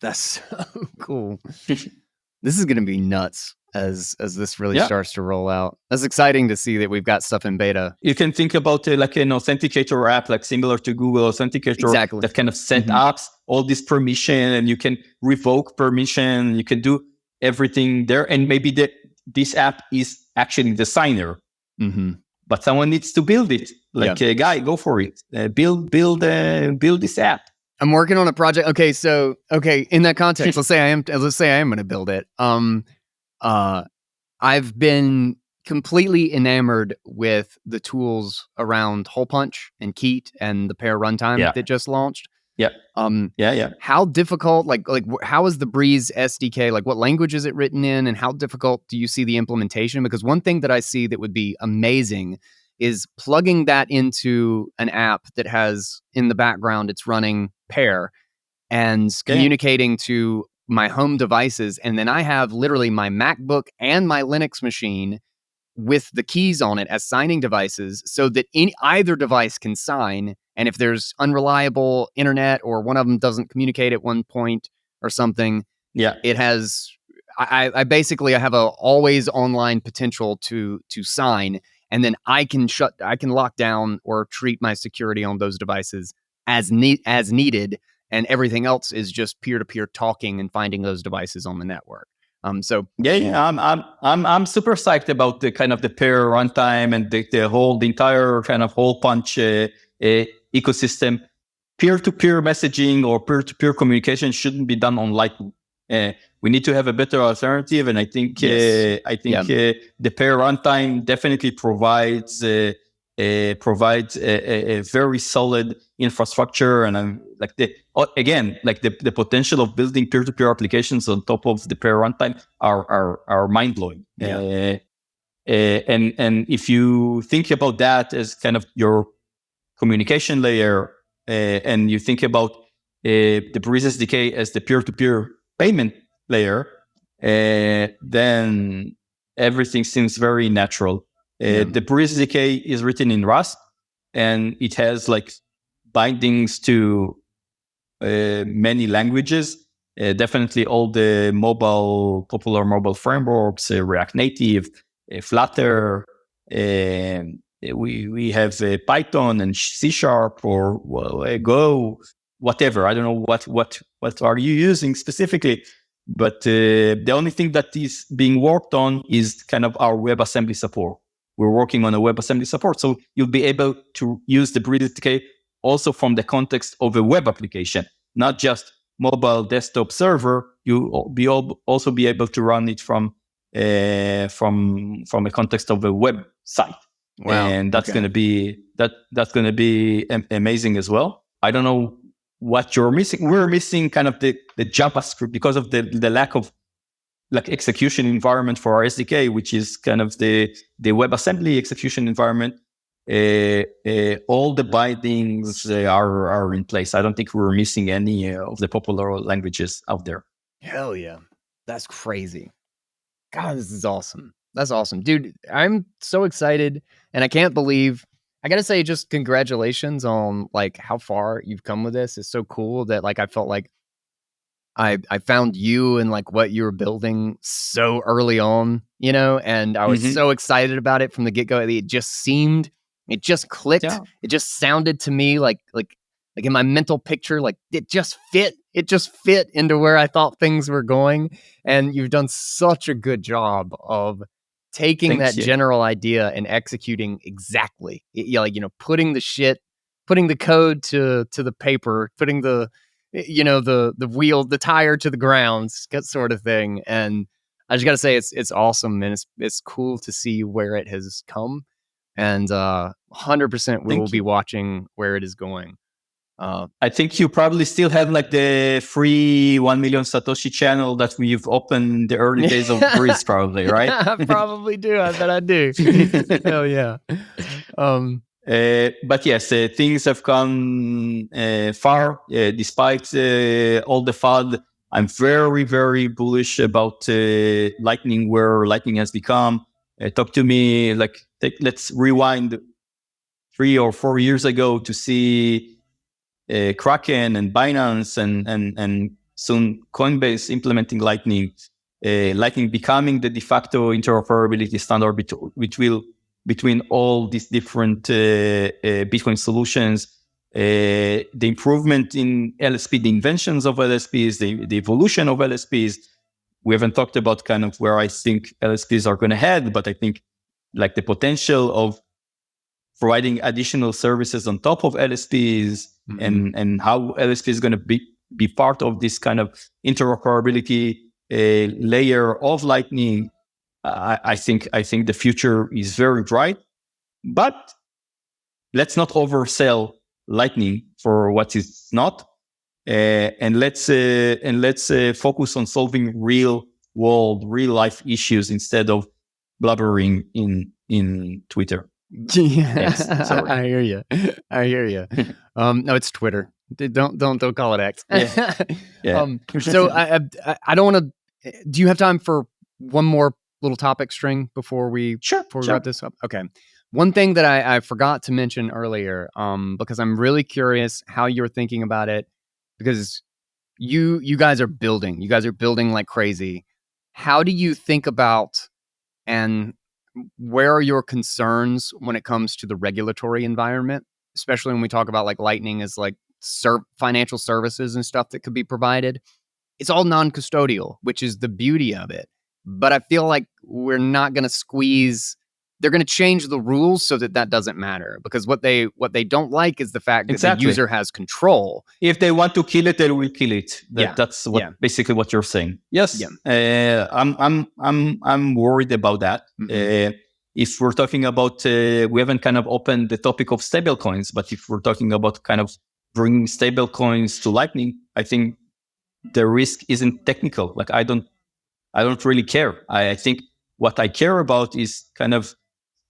That's so cool. This is going to be nuts as this really starts to roll out. That's exciting to see that we've got stuff in beta. You can think about like an authenticator app, like similar to Google Authenticator, that kind of set up all this permission, and you can revoke permission. You can do everything there, and maybe this app is actually the signer, but someone needs to build it. Like a guy, go for it. Build this app. I'm working on a project. Okay, in that context, let's say I am going to build it. I've been completely enamored with the tools around Hole Punch and Keat and the pair runtime that just launched. Yeah. How difficult, like how is the Breeze SDK, like what language is it written in, and how difficult do you see the implementation? Because one thing that I see that would be amazing is plugging that into an app that has in the background, it's running pair and communicating to my home devices. And then I have literally my MacBook and my Linux machine with the keys on it as signing devices, so that either device can sign. And if there's unreliable internet or one of them doesn't communicate at one point or something, it has. I basically have a always online potential to sign, and then I can lock down or treat my security on those devices as needed, and everything else is just peer-to-peer talking and finding those devices on the network. I'm super psyched about the kind of the pair runtime and the entire kind of Hole Punch ecosystem. Peer-to-peer messaging or peer-to-peer communication shouldn't be done on Lightning. We need to have a better alternative, and I think the pair runtime definitely provides a very solid infrastructure, and I'm like the potential of building peer-to-peer applications on top of the pair runtime are mind-blowing. And if you think about that as kind of your communication layer, and you think about the Breeze SDK as the peer-to-peer payment layer, then everything seems very natural. The Breeze SDK is written in Rust, and it has like bindings to many languages. Definitely all the popular mobile frameworks, React Native, Flutter. We have Python and C# or Go, whatever. I don't know what are you using specifically, but the only thing that is being worked on is kind of our WebAssembly support. We're working on a WebAssembly support, so you'll be able to use the Breeze SDK also from the context of a web application, not just mobile desktop server. You'll also be able to run it from a context of a website. Wow. And that's going to be amazing as well. I don't know what you're missing. We're missing kind of the JavaScript because of the lack of like execution environment for our SDK, which is kind of the WebAssembly execution environment. All the bindings are in place. I don't think we're missing any of the popular languages out there. Hell yeah. That's crazy. God, this is awesome. That's awesome. Dude, I'm so excited, and I can't believe, I got to say, just congratulations on like how far you've come with this. It's so cool that like I felt like I found you and like what you were building so early on, you know, and I was so excited about it from the get-go. It just clicked. Yeah. It just sounded to me like in my mental picture, like it just fit into where I thought things were going. And you've done such a good job of taking general idea and executing exactly, putting the code to the paper, putting the wheel, the tire to the ground, sort of thing. And I just got to say, it's awesome. And it's cool to see where it has come. And 100% we will be watching where it is going. I think you probably still have like the free 1 million Satoshi channel that we've opened the early days of Breeze, probably, right? I probably do. I bet I do. Hell yeah. But yes, things have come far despite all the FUD. I'm very, very bullish about Lightning, where Lightning has become. Talk to me, let's rewind 3 or 4 years ago to see Kraken and Binance and soon Coinbase implementing Lightning. Lightning becoming the de facto interoperability standard between all these different Bitcoin solutions, the improvement in LSP, the inventions of LSPs, the evolution of LSPs, we haven't talked about kind of where I think LSPs are going to head, but I think like the potential of providing additional services on top of LSPs and how LSP is going to be part of this kind of interoperability layer of Lightning. I think the future is very bright, but let's not oversell Lightning for what it's not, and let's focus on solving real life issues instead of blubbering in Twitter. Yeah, sorry. I hear you. No, it's Twitter. Don't call it X. Yeah. So I don't want to. Do you have time for one more little topic string before we wrap this up? Okay. One thing that I forgot to mention earlier, because I'm really curious how you're thinking about it, because you guys are building like crazy. How do you think about, and where are your concerns when it comes to the regulatory environment, especially when we talk about like Lightning as like financial services and stuff that could be provided? It's all non-custodial, which is the beauty of it. But I feel like we're not going to squeeze. They're going to change the rules so that doesn't matter, because what they don't like is the fact that the user has control. If they want to kill it, they will kill it. That's basically what you're saying. Yes, I'm worried about that. If we're talking about, we haven't kind of opened the topic of stablecoins, but if we're talking about kind of bringing stablecoins to Lightning, I think the risk isn't technical. Like I don't really care. I think what I care about is kind of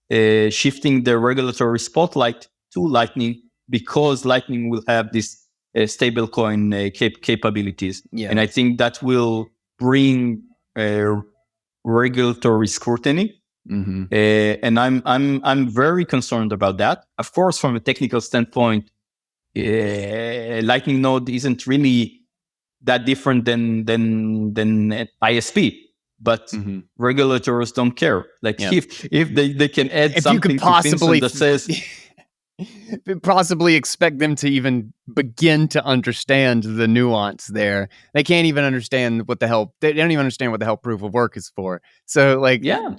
shifting the regulatory spotlight to Lightning, because Lightning will have this stablecoin capabilities, and I think that will bring regulatory scrutiny. And I'm very concerned about that. Of course, from a technical standpoint, Lightning node isn't really that different than ISP. But regulators don't care. Like if they can add if something you could possibly that says, possibly expect them to even begin to understand the nuance there. They can't even understand what the hell. They don't even understand what the hell proof of work is for. So like, and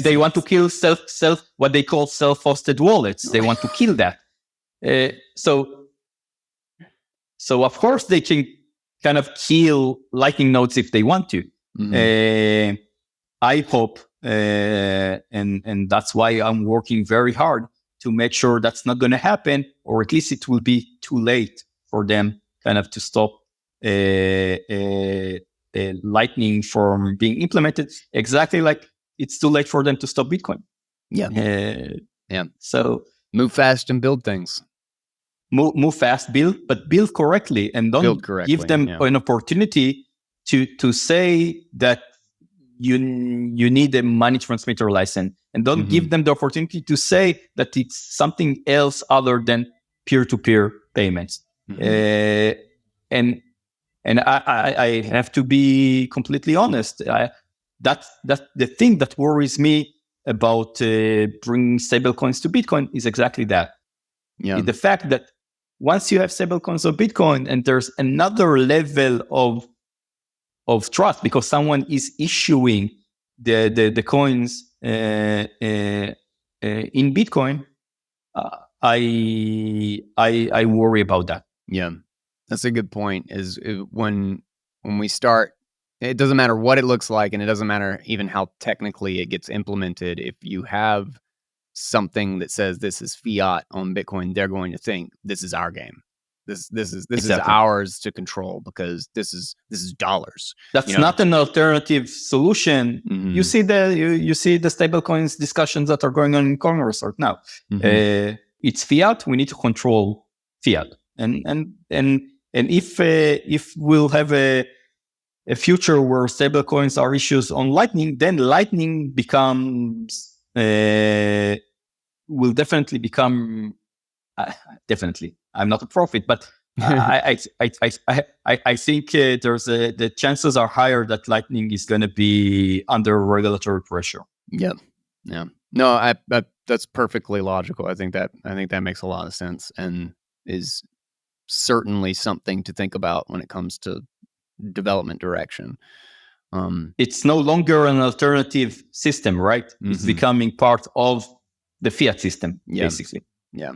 they want to kill self what they call self-hosted wallets. They want to kill that. So of course they can kind of kill Lightning nodes if they want to. I hope, and that's why I'm working very hard to make sure that's not going to happen, or at least it will be too late for them kind of to stop Lightning from being implemented, exactly like it's too late for them to stop Bitcoin. So move fast and build things. Move fast, build correctly, and don't give them an opportunity to say that you need a money transmitter license, and don't give them the opportunity to say that it's something else other than peer-to-peer payments. And I have to be completely honest. That's the thing that worries me about bringing stablecoins to Bitcoin is exactly that. The fact that once you have stablecoins of Bitcoin, and there's another level of trust, because someone is issuing the coins in Bitcoin, I worry about that. Yeah, that's a good point. Is when we start, it doesn't matter what it looks like, and it doesn't matter even how technically it gets implemented. If you have something that says this is fiat on Bitcoin, they're going to think this is our game. This is ours to control, because this is dollars. That's not an alternative solution. You see you see the stablecoins discussions that are going on in Congress right now. It's fiat. We need to control fiat, and if we'll have a future where stablecoins are issued on Lightning, then Lightning becomes will definitely become definitely. I'm not a prophet, but I think there's the chances are higher that Lightning is going to be under regulatory pressure. Yeah. No, that's perfectly logical. I think that makes a lot of sense, and is certainly something to think about when it comes to development direction. It's no longer an alternative system, right? It's becoming part of the fiat system, basically. Yeah.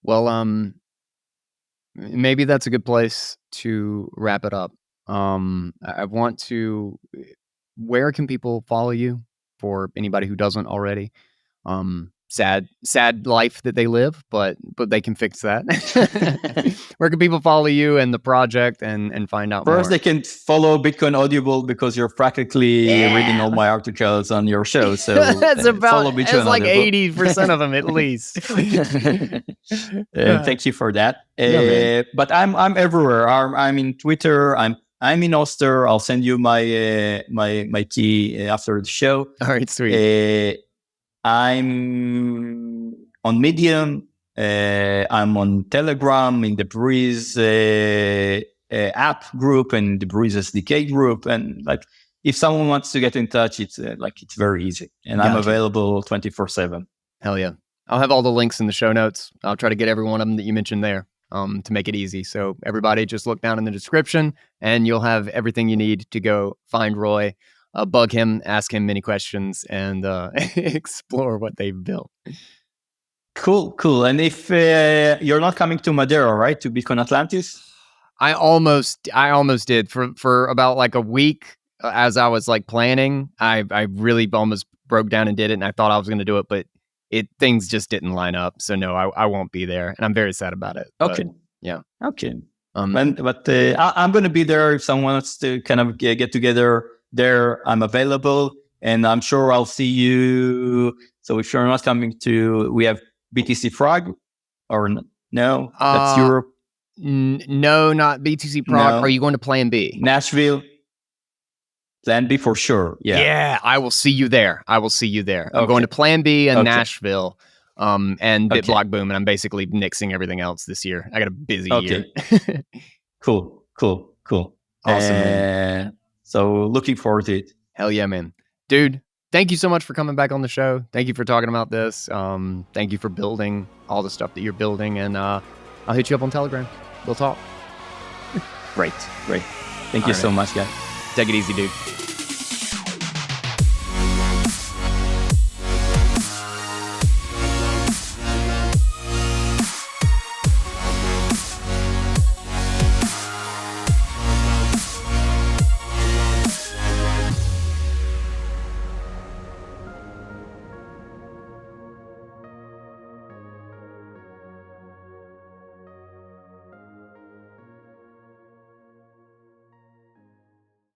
Well, maybe that's a good place to wrap it up. I want to. Where can people follow you? For anybody who doesn't already, sad life that they live, but they can fix that. Where can people follow you and the project and find out First, more? they can follow Bitcoin Audible because you're practically reading all my articles on your show. So that's follow about Bitcoin like Audible. 80% of them at least. Thank you for that. Yeah, but I'm everywhere. I'm in Twitter. I'm in Oster. I'll send you my key after the show. All right, sweet. I'm on Medium. I'm on Telegram in the Breeze app group and the Breeze SDK group. And like, if someone wants to get in touch, it's it's very easy. And I'm available 24/7. Hell yeah. I'll have all the links in the show notes. I'll try to get every one of them that you mentioned there to make it easy. So everybody just look down in the description and you'll have everything you need to go find Roy, bug him, ask him many questions, and explore what they've built. Cool. And if you're not coming to Madeira, right, to Bitcoin Atlantis? I almost did for about like a week as I was like planning. I really almost broke down and did it, and I thought I was going to do it, but things just didn't line up. So no, I won't be there, and I'm very sad about it. Okay. Yeah. Okay. But I'm going to be there if someone wants to kind of get together there. I'm available, and I'm sure I'll see you. So if you're not coming we have BTC Prague, or no? That's Europe. No, not BTC Prague. No. Are you going to Plan B? Nashville. Plan B for sure. Yeah. I will see you there. I'm Okay. going to Plan B in Nashville. And BitBlock Okay. Boom, and I'm basically nixing everything else this year. I got a busy year. Cool. Awesome, man. So looking forward to it. Hell yeah, man. Dude, thank you so much for coming back on the show. Thank you for talking about this. Thank you for building all the stuff that you're building. And I'll hit you up on Telegram. We'll talk. Great. Thank you so much, guys. Take it easy, dude.